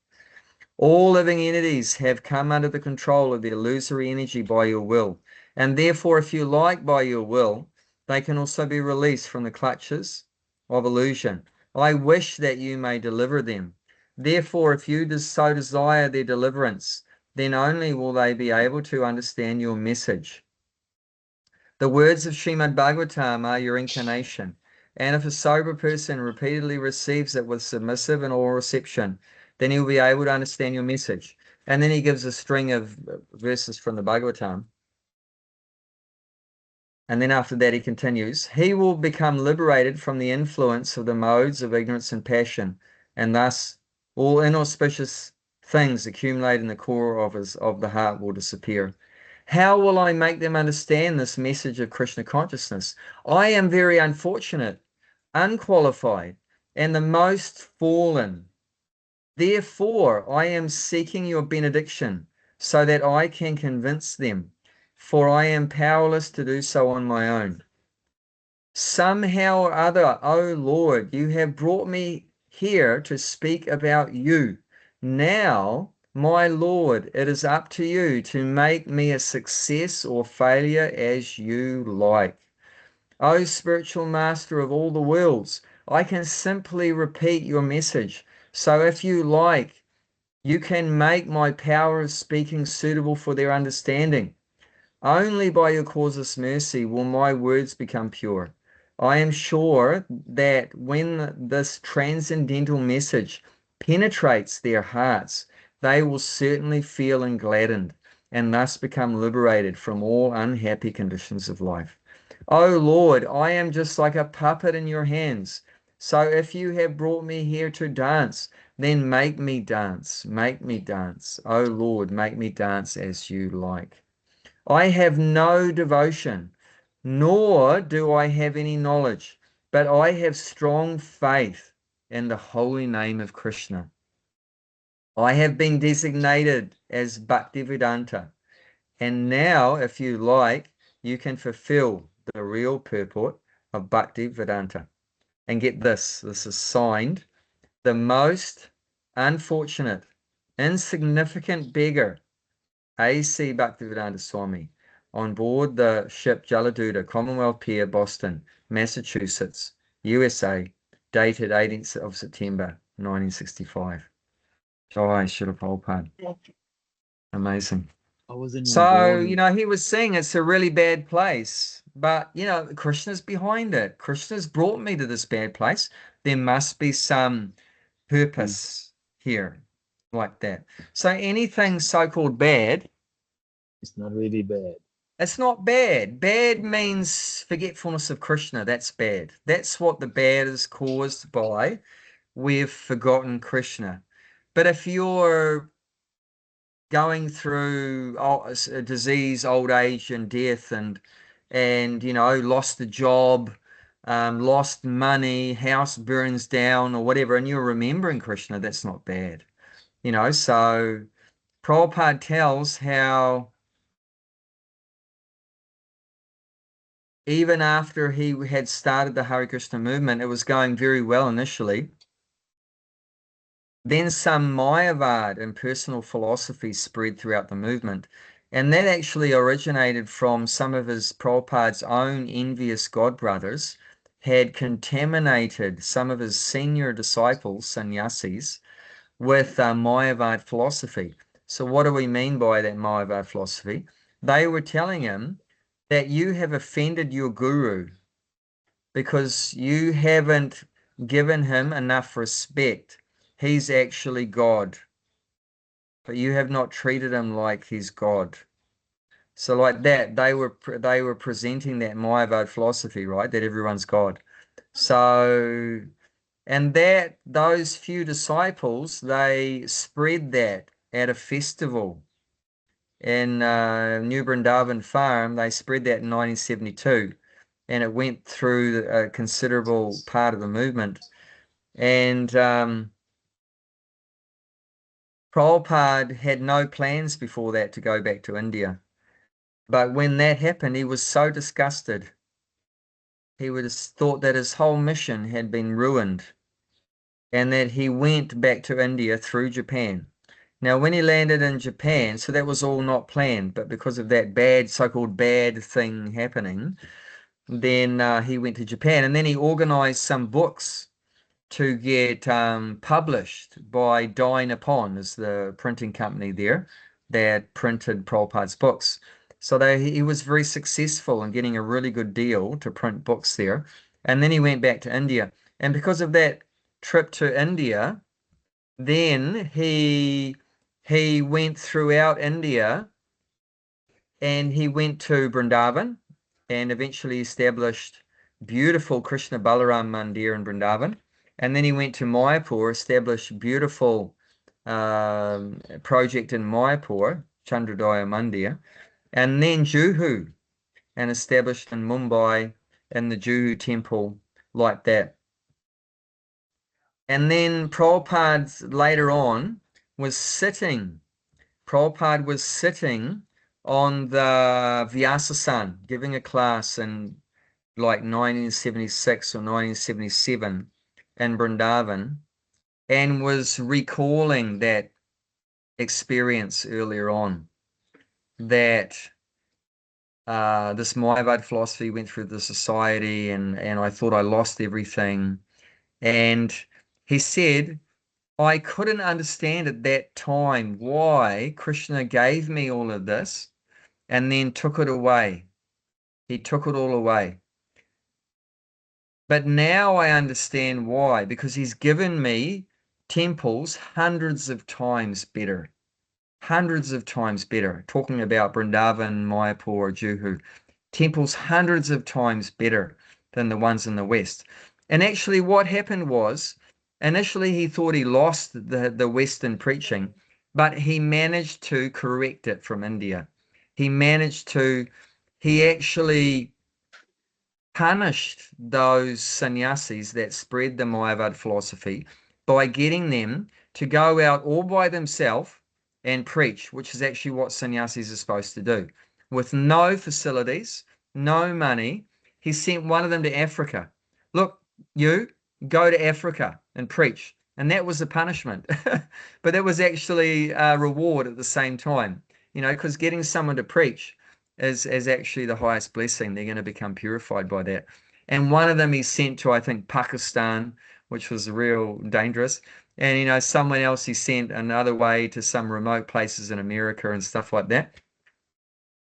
All living entities have come under the control of the illusory energy by your will, and therefore, if you like, by your will, they can also be released from the clutches of illusion. I wish that you may deliver them. Therefore, if you so desire their deliverance, then only will they be able to understand your message. The words of Srimad Bhagavatam are your incarnation, and if a sober person repeatedly receives it with submissive and all reception, then he will be able to understand your message. And then he gives a string of verses from the Bhagavatam. And then after that he continues, he will become liberated from the influence of the modes of ignorance and passion, and thus all inauspicious things accumulated in the core of the heart will disappear. How will I make them understand this message of Krishna consciousness? I am very unfortunate, unqualified, and the most fallen. Therefore, I am seeking your benediction so that I can convince them, for I am powerless to do so on my own. Somehow or other, O Lord, you have brought me here to speak about you. Now, my Lord, it is up to you to make me a success or failure as you like. O spiritual master of all the worlds, I can simply repeat your message. So if you like, you can make my power of speaking suitable for their understanding. Only by your causeless mercy will my words become pure. I am sure that when this transcendental message penetrates their hearts, they will certainly feel engladdened and thus become liberated from all unhappy conditions of life. O Lord, I am just like a puppet in your hands. So if you have brought me here to dance, then make me dance, make me dance. O Lord, make me dance as you like. I have no devotion, nor do I have any knowledge, but I have strong faith in the holy name of Krishna. I have been designated as Bhaktivedanta, and now, if you like, you can fulfill the real purport of Bhaktivedanta. And get this is signed, the most unfortunate, insignificant beggar, A.C. Bhaktivedanta Swami, on board the ship Jaladuta, Commonwealth Pier, Boston, Massachusetts, USA, dated 18th of September, 1965. Jai Srila Prabhupada. Amazing. I wasn't even So, born. you know, he was saying it's a really bad place, but, you know, Krishna's behind it. Krishna's brought me to this bad place. There must be some purpose here, like that. So anything so-called bad, It's not really bad. it's not bad. Bad means forgetfulness of Krishna. That's bad. That's what the bad is caused by. We've forgotten Krishna. But if you're going through a disease, old age, and death, and you know, lost a job, lost money, house burns down, or whatever, and you're remembering Krishna, that's not bad. You know, so Prabhupada tells how even after he had started the Hare Krishna movement, it was going very well initially. Then some Mayavad and personal philosophy spread throughout the movement. And that actually originated from some of his Prabhupada's own envious godbrothers had contaminated some of his senior disciples, sannyasis, with Mayavad philosophy. So what do we mean by that Mayavad philosophy? They were telling him that you have offended your guru because you haven't given him enough respect. He's actually God, but you have not treated him like he's God. So like that, they were presenting that Mayavad philosophy, right? That everyone's God. So, and that those few disciples, they spread that at a festival in New Vrindavan Farm. They spread that in 1972, and it went through a considerable part of the movement. And Prabhupada had no plans before that to go back to India. But when that happened, he was so disgusted. He would have thought that his whole mission had been ruined and that he went back to India through Japan. Now, when he landed in Japan, so that was all not planned, but because of that bad, so-called bad thing happening, then he went to Japan, and then he organized some books to get published by Dai Nippon, is the printing company there that printed Prabhupada's books. So he was very successful in getting a really good deal to print books there. And then he went back to India. And because of that trip to India, then he went throughout India, and he went to Vrindavan and eventually established beautiful Krishna Balaram Mandir in Vrindavan. And then he went to Mayapur, established beautiful project in Mayapur, Chandrodaya Mandir, and then Juhu, and established in Mumbai in the Juhu temple like that. And then Prabhupada later on was sitting, Prabhupada was sitting on the Vyasasan, giving a class in like 1976 or 1977 in Vrindavan, and was recalling that experience earlier on, that this Mayavad philosophy went through the society, and I thought I lost everything. And he said, I couldn't understand at that time why Krishna gave me all of this and then took it away. He took it all away. But now I understand why, because he's given me temples hundreds of times better. Hundreds of times better. Talking about Vrindavan, Mayapur, Juhu. Temples hundreds of times better than the ones in the West. And actually what happened was, initially he thought he lost the Western preaching, but he managed to correct it from India. He actually punished those sannyasis that spread the Mayavad philosophy by getting them to go out all by themselves and preach, which is actually what sannyasis are supposed to do. With no facilities, no money, he sent one of them to Africa. Look, you go to Africa and preach. And that was the punishment. But it was actually a reward at the same time, you know, because getting someone to preach is actually the highest blessing. They're going to become purified by that. And one of them he sent to, I think, Pakistan, which was real dangerous. And, you know, someone else he sent another way to some remote places in America and stuff like that.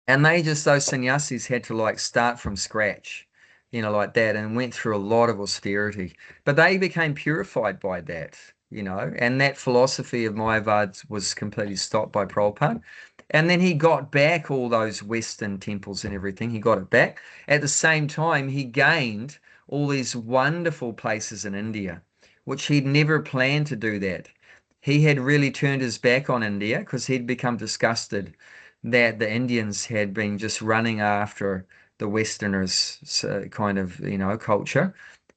And those sannyasis had to like start from scratch, you know, like that, and went through a lot of austerity. But they became purified by that, you know, and that philosophy of Mayavad was completely stopped by Prabhupada. And then he got back all those Western temples and everything. He got it back. At the same time, he gained all these wonderful places in India, which he'd never planned to do that. He had really turned his back on India because he'd become disgusted that the Indians had been just running after the Westerners kind of, you know, culture.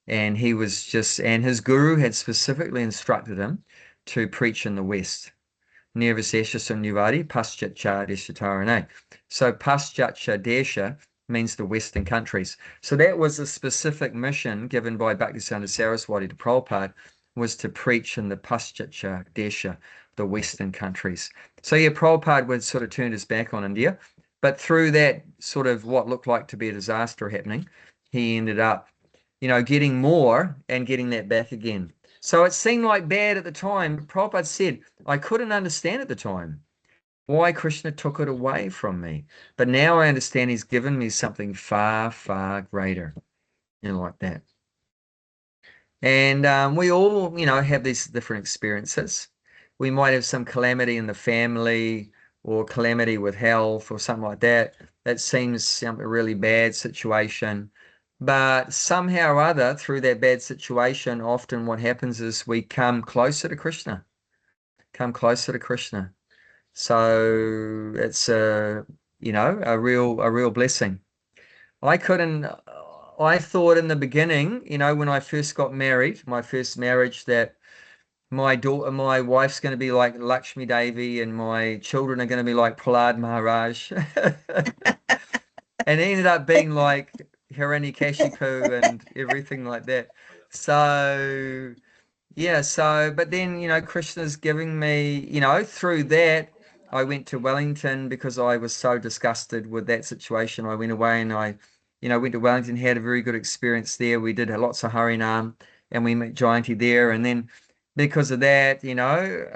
And he was just, and his guru had specifically instructed him to preach in the West. Nirvisesha Nivadi, Paschatcha Desha. So Paschatcha Desha means the Western countries. So that was a specific mission given by Bhaktisiddhanta Saraswati to Prabhupada, was to preach in the Paschatcha Desha, the Western countries. So yeah, Prabhupada would sort of turned his back on India, but through that sort of what looked like to be a disaster happening, he ended up, you know, getting more and getting that back again. So it seemed like bad at the time, but Prabhupada said, I couldn't understand at the time why Krishna took it away from me. But now I understand he's given me something far, far greater, you know, like that. And we all, you know, have these different experiences. We might have some calamity in the family or calamity with health or something like that. That seems something really bad situation. But somehow or other, through that bad situation, often what happens is we come closer to Krishna, come closer to Krishna. So it's a, you know, a real blessing. I thought in the beginning, you know, when I first got married, my first marriage, that my wife's going to be like Lakshmi Devi and my children are going to be like Prahlad Maharaj. And it ended up being like Hiranyakashipu and everything like that. So, yeah, so, but then, you know, Krishna's giving me, you know, through that, I went to Wellington because I was so disgusted with that situation. I went away and you know, went to Wellington, had a very good experience there. We did lots of Harinam and we met Jayanti there. And then because of that, you know,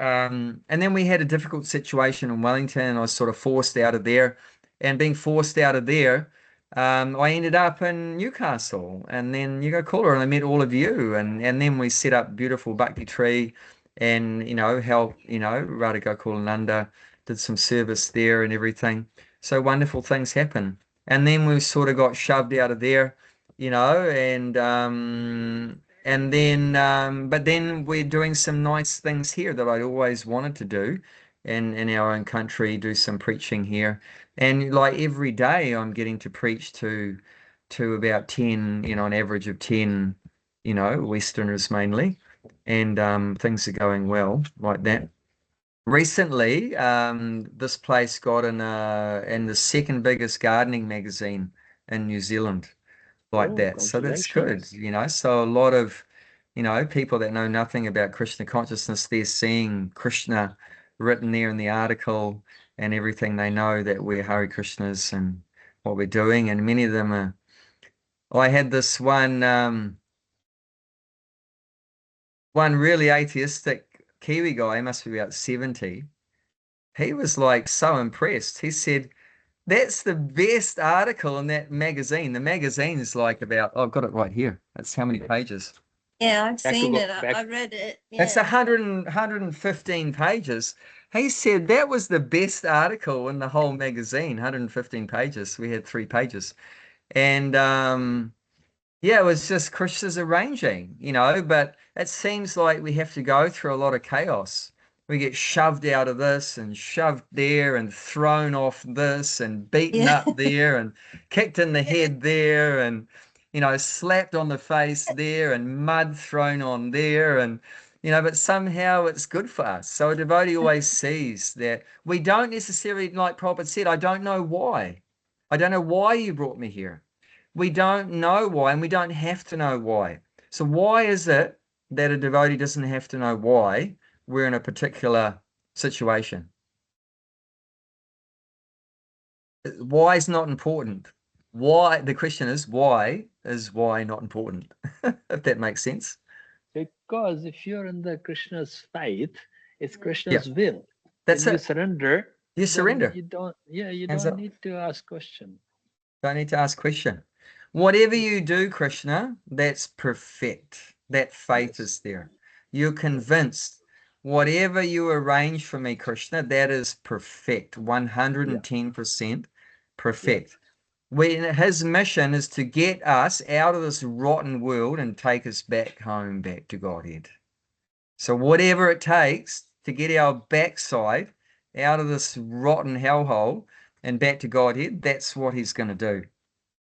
and then we had a difficult situation in Wellington and I was sort of forced out of there. And being forced out of there, I ended up in Newcastle and then you go cooler and I met all of you and then we set up beautiful Bhakti Tree and, you know, helped, you know, Radha Gokulananda did some service there and everything. So wonderful things happen. And then we sort of got shoved out of there, you know, and then but then we're doing some nice things here that I'd always wanted to do in our own country, do some preaching here. And like every day I'm getting to preach to about 10, you know, an average of 10, you know, Westerners mainly. And things are going well like that. Recently, this place got in the second biggest gardening magazine in New Zealand, like Oh, that. So that's good, congratulations. you know. So a lot of, you know, people that know nothing about Krishna consciousness, they're seeing Krishna written there in the article and everything. They know that we're Hare Krishnas and what we're doing. And many of them are. I had this one really atheistic Kiwi guy, he must be about 70. He was like so impressed. He said, that's the best article in that magazine. The magazine is like about, oh, I've got it right here. That's how many pages? Yeah, I've Back to seen go- it. back- I read it. It's Yeah. 115 pages. He said that was the best article in the whole magazine, 115 pages. We had 3 pages. And yeah, it was just Krishna's arranging, you know, but it seems like we have to go through a lot of chaos. We get shoved out of this and shoved there and thrown off this and beaten Yeah. up there and kicked in the head there and, you know, slapped on the face there and mud thrown on there. And, you know, but somehow it's good for us. So a devotee always sees that we don't necessarily, like Prabhupada said, I don't know why. I don't know why you brought me here. We don't know why, and we don't have to know why. So why is it that a devotee doesn't have to know why we're in a particular situation? Why is not important. Why, the question is why not important? If that makes sense. Because if you're in the Krishna's faith, it's Yeah, Krishna's will. that's When you it. surrender, You then surrender. you don't, yeah, you Hands don't up. need to ask question. Don't need to ask question. Whatever you do, Krishna, that's perfect. That faith Yes. is there. You're convinced. Whatever you arrange for me, Krishna, that is perfect. 110% perfect. His mission is to get us out of this rotten world and take us back home, back to Godhead. So whatever it takes to get our backside out of this rotten hellhole and back to Godhead, that's what he's going to do.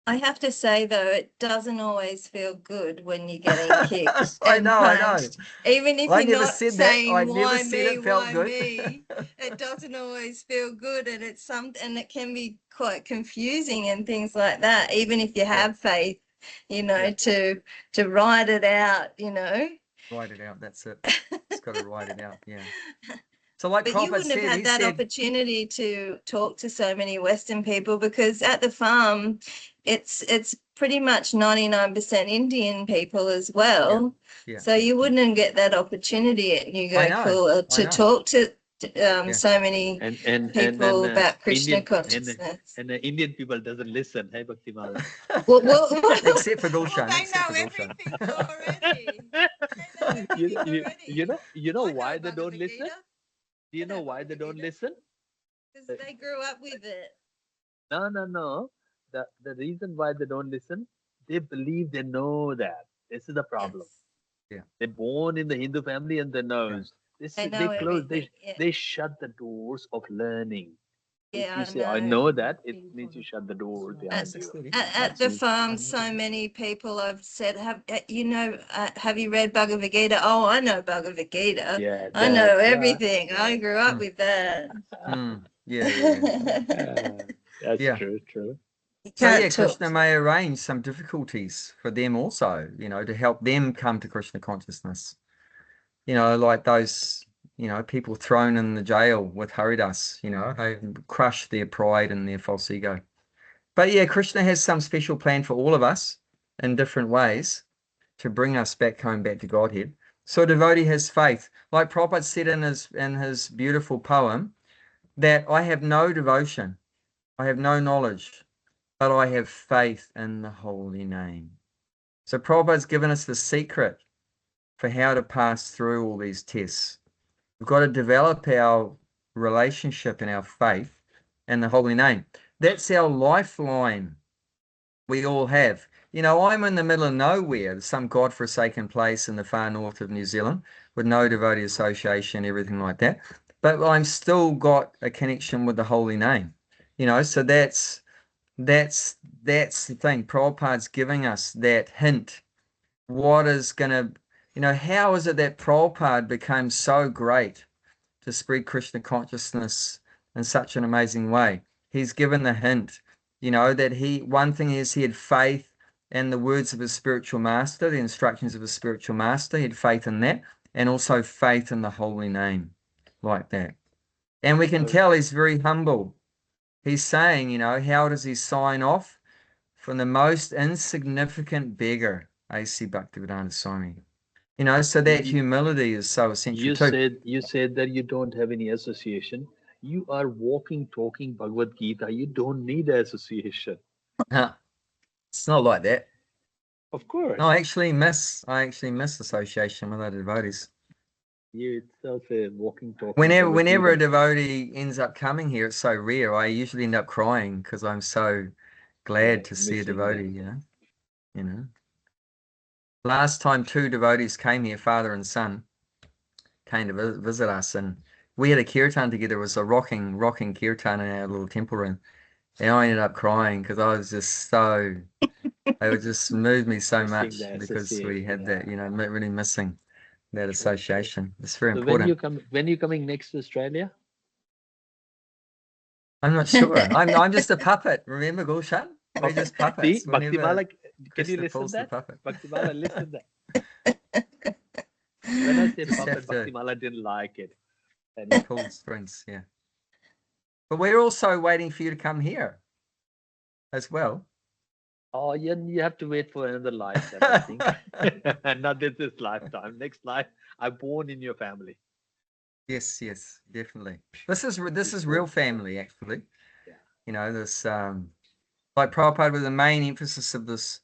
I have to say though, it doesn't always feel good when you're getting kicked I and know. punched. Even if I you're never not said that. I saying never why said me, it felt why good. me, it doesn't always feel good, and and it can be quite confusing and things like that. Even if you have faith, to ride it out, Write it out. That's it. It's got to write it out. Yeah. So like But you Prabhupada wouldn't have said, had he that said, opportunity to talk to so many Western people, because at the farm, it's pretty much 99% Indian people as well. yeah, So you wouldn't get that opportunity at New I know, Gokul I to know. talk to Yeah. so many And people about Krishna Indian consciousness. and the Indian people doesn't listen. Hey, Bhaktimala. Well, Except for well, Gulshan. they Except know for Gulshan. everything already. They know you, everything you, already. you know I know why they don't Bhagavad listen? Gita. Do you know why they don't listen? Because they grew up with it. No. The reason why they don't listen, they believe they know that. This is the problem. Yes. Yeah. They're born in the Hindu family and they know. They know everything. They shut the doors of learning. If Yeah, you say, I know that, it means you shut the door behind you. At the farm, so many people have said, have you read Bhagavad Gita? Oh, I know Bhagavad Gita. Yeah, I know that's everything. I grew up Mm. with that. Yeah. That's Yeah. true. You So yeah, can't talk. Krishna may arrange some difficulties for them also, to help them come to Krishna consciousness. Like those, people thrown in the jail with Haridas, they crush their pride and their false ego. But yeah, Krishna has some special plan for all of us in different ways to bring us back home, back to Godhead. So a devotee has faith. Like Prabhupada said in his beautiful poem, that I have no devotion, I have no knowledge, but I have faith in the holy name. So Prabhupada's given us the secret for how to pass through all these tests. We've got to develop our relationship and our faith in the holy name. That's our lifeline we all have. I'm in the middle of nowhere, some godforsaken place in the far north of New Zealand with no devotee association, everything like that. But I'm still got a connection with the holy name. So that's the thing. Prabhupada's giving us that hint. What is going to, how is it that Prabhupada became so great to spread Krishna consciousness in such an amazing way? He's given the hint, that one thing is he had faith in the words of his spiritual master, the instructions of his spiritual master. He had faith in that, and also faith in the holy name, like that. And we can tell he's very humble. He's saying, how does he sign off? From the most insignificant beggar, A.C. Bhaktivedanta Swami. So that humility is so essential too. You said that you don't have any association. You are walking, talking Bhagavad Gita. You don't need association. It's not like that. Of course. No, I actually miss association with other devotees. You itself a walking, talking. Whenever a devotee ends up coming here, it's so rare. I usually end up crying because I'm so glad to see a devotee. Last time 2 devotees came here, father and son, came to visit us, and we had a kirtan together. It was a rocking kirtan in our little temple room, and I ended up crying because I was just so. It just moved me so much because we had that, really missing that association. It's very important. When you coming next to Australia? I'm not sure. I'm just a puppet. Remember, Gulshan? We're just puppets. See, Bhaktimala, can you Krishna listen pulls the that? puppet. Bhaktimala, listen that. When I said Just puppet, have to- Bhaktimala didn't like it. And He pulls strings, yeah. But we're also waiting for you to come here as well. Oh, you have to wait for another lifetime, I think. Not this lifetime. Next life, I'm born in your family. Yes, yes, definitely. This is Before. real family, actually. Yeah. You know, this like Prabhupada, with the main emphasis of this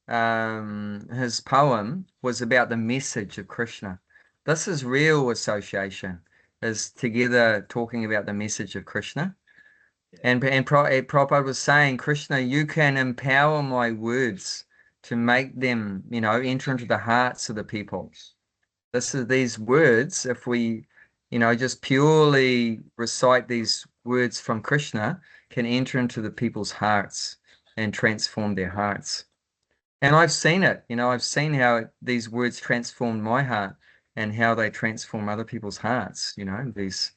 his poem was about the message of Krishna. This is real association, is together talking about the message of Krishna. And Prabhupada was saying, Krishna, you can empower my words to make them, you know, enter into the hearts of the people. These words, if we, you know, just purely recite these words from Krishna, can enter into the people's hearts and transform their hearts. And I've seen it, you know, I've seen how these words transformed my heart and how they transform other people's hearts, you know, these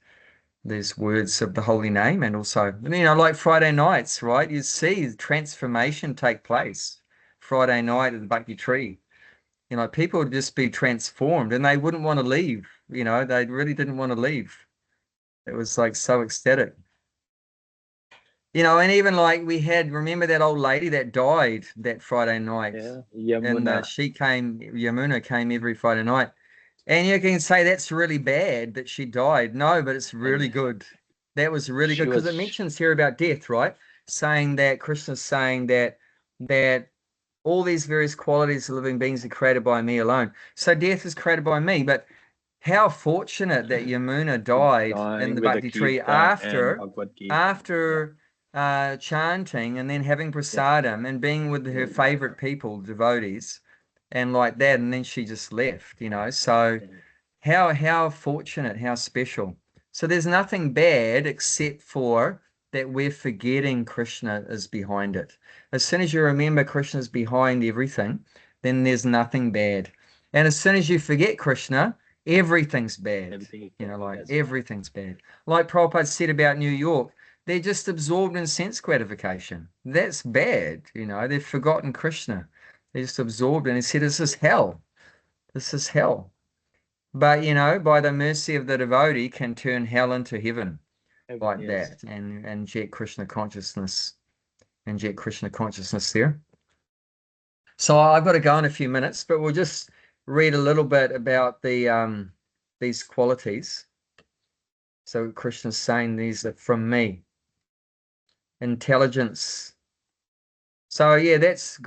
words of the holy name. And also, you know, like Friday nights, right? You see transformation take place Friday night at the Bhakti Tree. You know, people would just be transformed and they wouldn't want to leave, you know, they really didn't want to leave. It was like so ecstatic. You know, and even like we had, remember that old lady that died that Friday night? Yeah, Yamuna. And Yamuna came every Friday night. And you can say that's really bad that she died. No, but it's really good. That was really good because it mentions here about death, right? Saying that Krishna's saying that all these various qualities of living beings are created by me alone. So death is created by me, but how fortunate that Yamuna died in the Bhakti tree after chanting and then having prasadam and being with her favorite people, devotees, and like that, and then she just left, you know. So how fortunate, how special. So there's nothing bad except for that we're forgetting Krishna is behind it. As soon as you remember Krishna's behind everything, then there's nothing bad. And as soon as you forget Krishna, everything's bad. You know, like everything's bad. Like Prabhupada said about New York, they're just absorbed in sense gratification. That's bad, you know, they've forgotten Krishna. They're just absorbed, and he said, this is hell. This is hell. But, you know, by the mercy of the devotee can turn hell into heaven like that and inject Krishna consciousness there. So I've got to go in a few minutes, but we'll just read a little bit about the these qualities. So Krishna's saying these are from me. Intelligence. So yeah, that's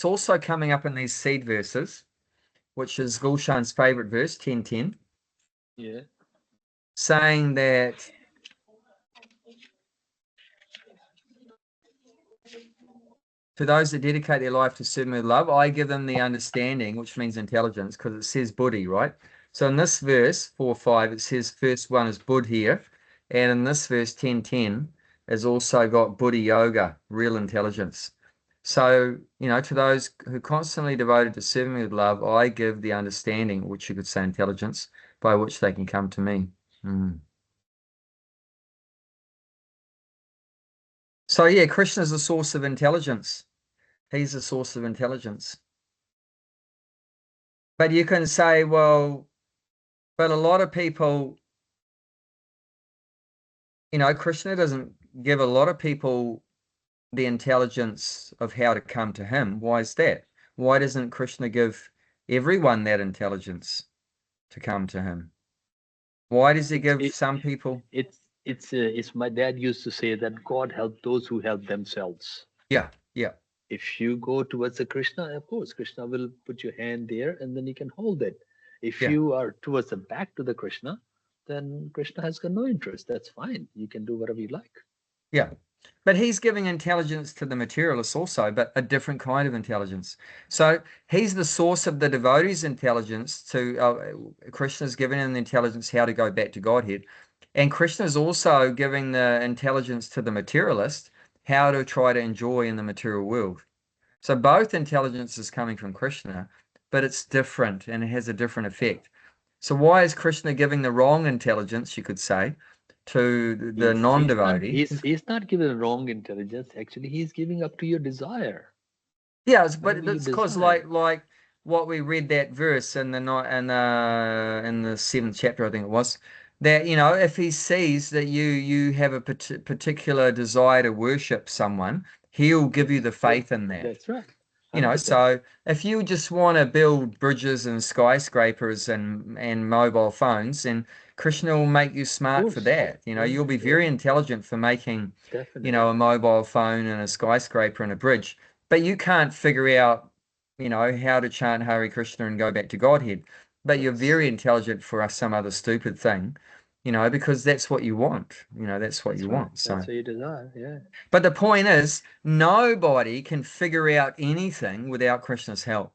also coming up in these seed verses, which is Gulshan's favorite verse, 10:10. Yeah. Saying that to those that dedicate their life to serve me with love, I give them the understanding, which means intelligence, because it says buddhi, right? So in this verse 4:5, it says first one is buddh here, and in this verse 10:10 has also got buddhi yoga, real intelligence. So, you know, to those who constantly devoted to serving me with love, I give the understanding, which you could say intelligence, by which they can come to me. So yeah, Krishna is the source of intelligence. He's the source of intelligence. But you can say, well, but a lot of people, you know, Krishna doesn't give a lot of people the intelligence of how to come to him. Why is that? Why doesn't Krishna give everyone that intelligence to come to him? Why does he give some people? It's my dad used to say that God helped those who help themselves. Yeah. If you go towards the Krishna, of course, Krishna will put your hand there and then you can hold it. If you are towards the back to the Krishna, then Krishna has got no interest. That's fine. You can do whatever you like. Yeah. But he's giving intelligence to the materialists also, but a different kind of intelligence. So he's the source of the devotee's intelligence to Krishna's giving him the intelligence how to go back to Godhead. And Krishna's also giving the intelligence to the materialist how to try to enjoy in the material world. So both intelligence is coming from Krishna, but it's different and it has a different effect. So why is Krishna giving the wrong intelligence, you could say, to the non-devotee? He's not giving the wrong intelligence. Actually, he's giving up to your desire. Yeah, but it's because like what we read that verse in the 7th chapter, I think it was, that, you know, if he sees that you have a particular desire to worship someone, he'll give you the faith in that. That's right. You know, 100%. so if you just want to build bridges and skyscrapers and mobile phones, then Krishna will make you smart for course. that. You know, Yeah, you'll be very yeah. intelligent for making, Definitely. you know, a mobile phone and a skyscraper and a bridge. But you can't figure out, you know, how to chant Hare Krishna and go back to Godhead. But you're Yes. very intelligent for some other stupid thing, you know, because that's what you want. You know, that's what That's you right. want. So. That's what you desire. Yeah. But the point is, nobody can figure out anything without Krishna's help.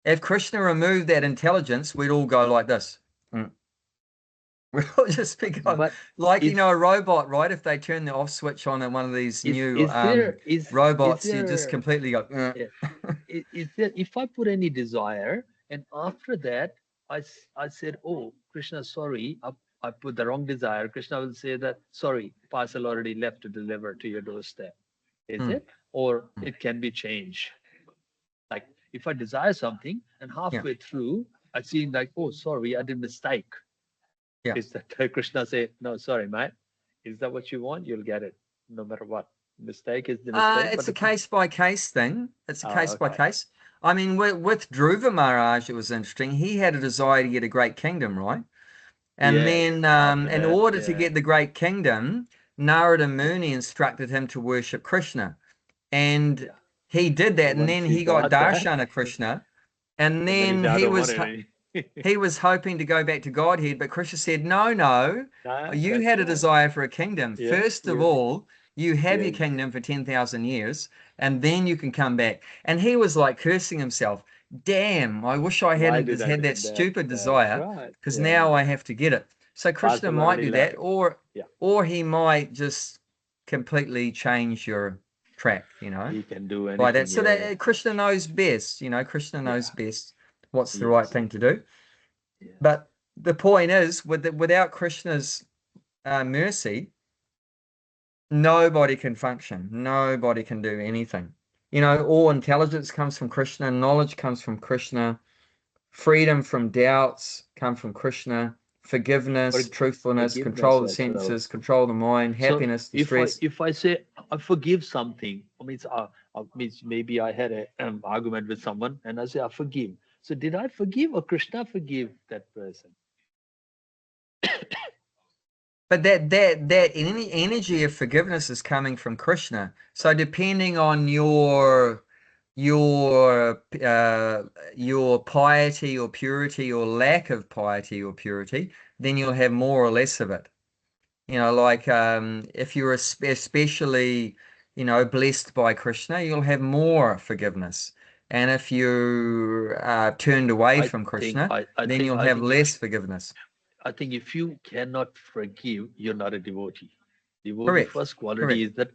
If Krishna removed that intelligence, we'd all go like this. We'd all just be going, But like, you is- know, a robot, right? If they turn the off switch on in one of these new robots, you just completely go, is there, if I put any desire and after that I said, oh, Krishna, sorry, I put the wrong desire, Krishna will say that, sorry, parcel already left to deliver to your doorstep. Is it? Or it can be changed. Like if I desire something and halfway through I see like, oh, sorry, I did mistake. Yeah. Is that Krishna say, no, sorry, mate. Is that what you want? You'll get it, no matter what. Mistake is the mistake. It's a case by case thing. It's a case by okay. case. I mean, with Dhruva Maharaj, it was interesting. He had a desire to get a great kingdom, right? And Yes, then after in that, order to yeah. get the great kingdom, Narada Muni instructed him to worship Krishna. And he did that, and Once then he he got got that, darshan of Krishna, and he then said, "I he don't was want it." he was hoping to go back to Godhead, but Krishna said, no, you That's had a right. desire for a kingdom. Yeah, First of yeah. all, you have your Yeah. kingdom for 10,000 years, and then you can come back. And he was like cursing himself. Damn, I wish I Why hadn't did I had do that that? stupid That's desire, right. because Yeah. now I have to get it. So Krishna Parcel might already do that, left. or he might just completely change your track, you know, He can do anything. by that. So yeah. that Krishna knows best, you know, Krishna knows best what's the Yes. right thing to do. Yeah. But the point is, without Krishna's mercy, nobody can function. Nobody can do anything. You know, all intelligence comes from Krishna. Knowledge comes from Krishna. Freedom from doubts come from Krishna. Forgiveness, truthfulness, control the as well. senses, control the mind, happiness, So distress. if I say I forgive something, means maybe I had an argument with someone and I say I forgive. So did I forgive or Krishna forgive that person? But that any energy of forgiveness is coming from Krishna. So depending on your piety or purity or lack of piety or purity, then you'll have more or less of it. You know, like if you're especially, you know, blessed by Krishna, you'll have more forgiveness. And if you turned away from Krishna, then you'll have less forgiveness. I think if you cannot forgive, you're not a devotee. Devotee Correct. first quality is that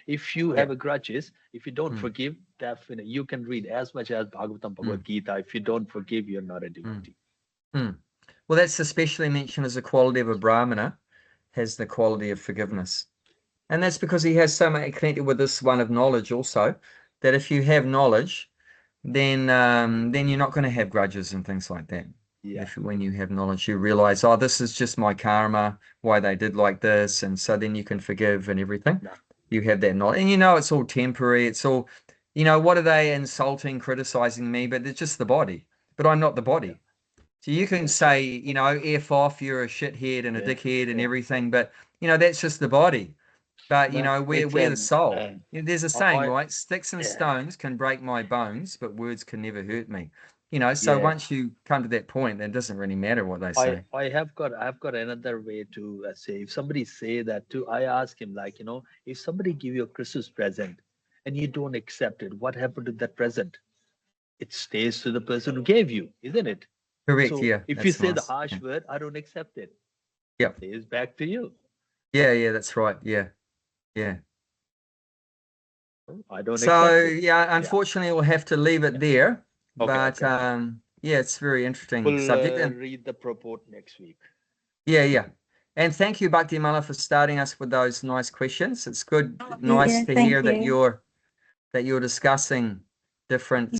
if you have a grudges, if you don't Mm. forgive, definitely you can read as much as Bhagavatam, Bhagavad Gita. If you don't forgive, you're not a devotee. Well, that's especially mentioned as a quality of a Brahmana, has the quality of forgiveness. And that's because he has so much connected with this one of knowledge also, that if you have knowledge, then you're not going to have grudges and things like that. Yeah. When you have knowledge, you realize, oh, this is just my karma, why they did like this, and so then you can forgive and everything. No. You have that knowledge, and you know it's all temporary. It's all, you know, what are they insulting, criticizing me? But it's just the body. But I'm not the body. So you can say, you know, F off, you're a shithead and a dickhead and everything, but you know that's just the body. But you know, we're the soul. There's a saying, right? Sticks and stones can break my bones, but words can never hurt me. You know, so once you come to that point, it doesn't really matter what they say. I've got another way to say, if somebody say that too, I ask him, like, you know, if somebody give you a Christmas present and you don't accept it, what happened to that present? It stays to the person who gave you, isn't it? Correct. So yeah. if you say the harsh word, I don't accept it. Yeah. It stays back to you. Yeah. That's right. Yeah. I don't. So unfortunately, we'll have to leave it there. But it's very interesting subject. And read the purport next week. Yeah. And thank you, Bhakti Mala, for starting us with those nice questions. It's good, nice to hear that you're discussing different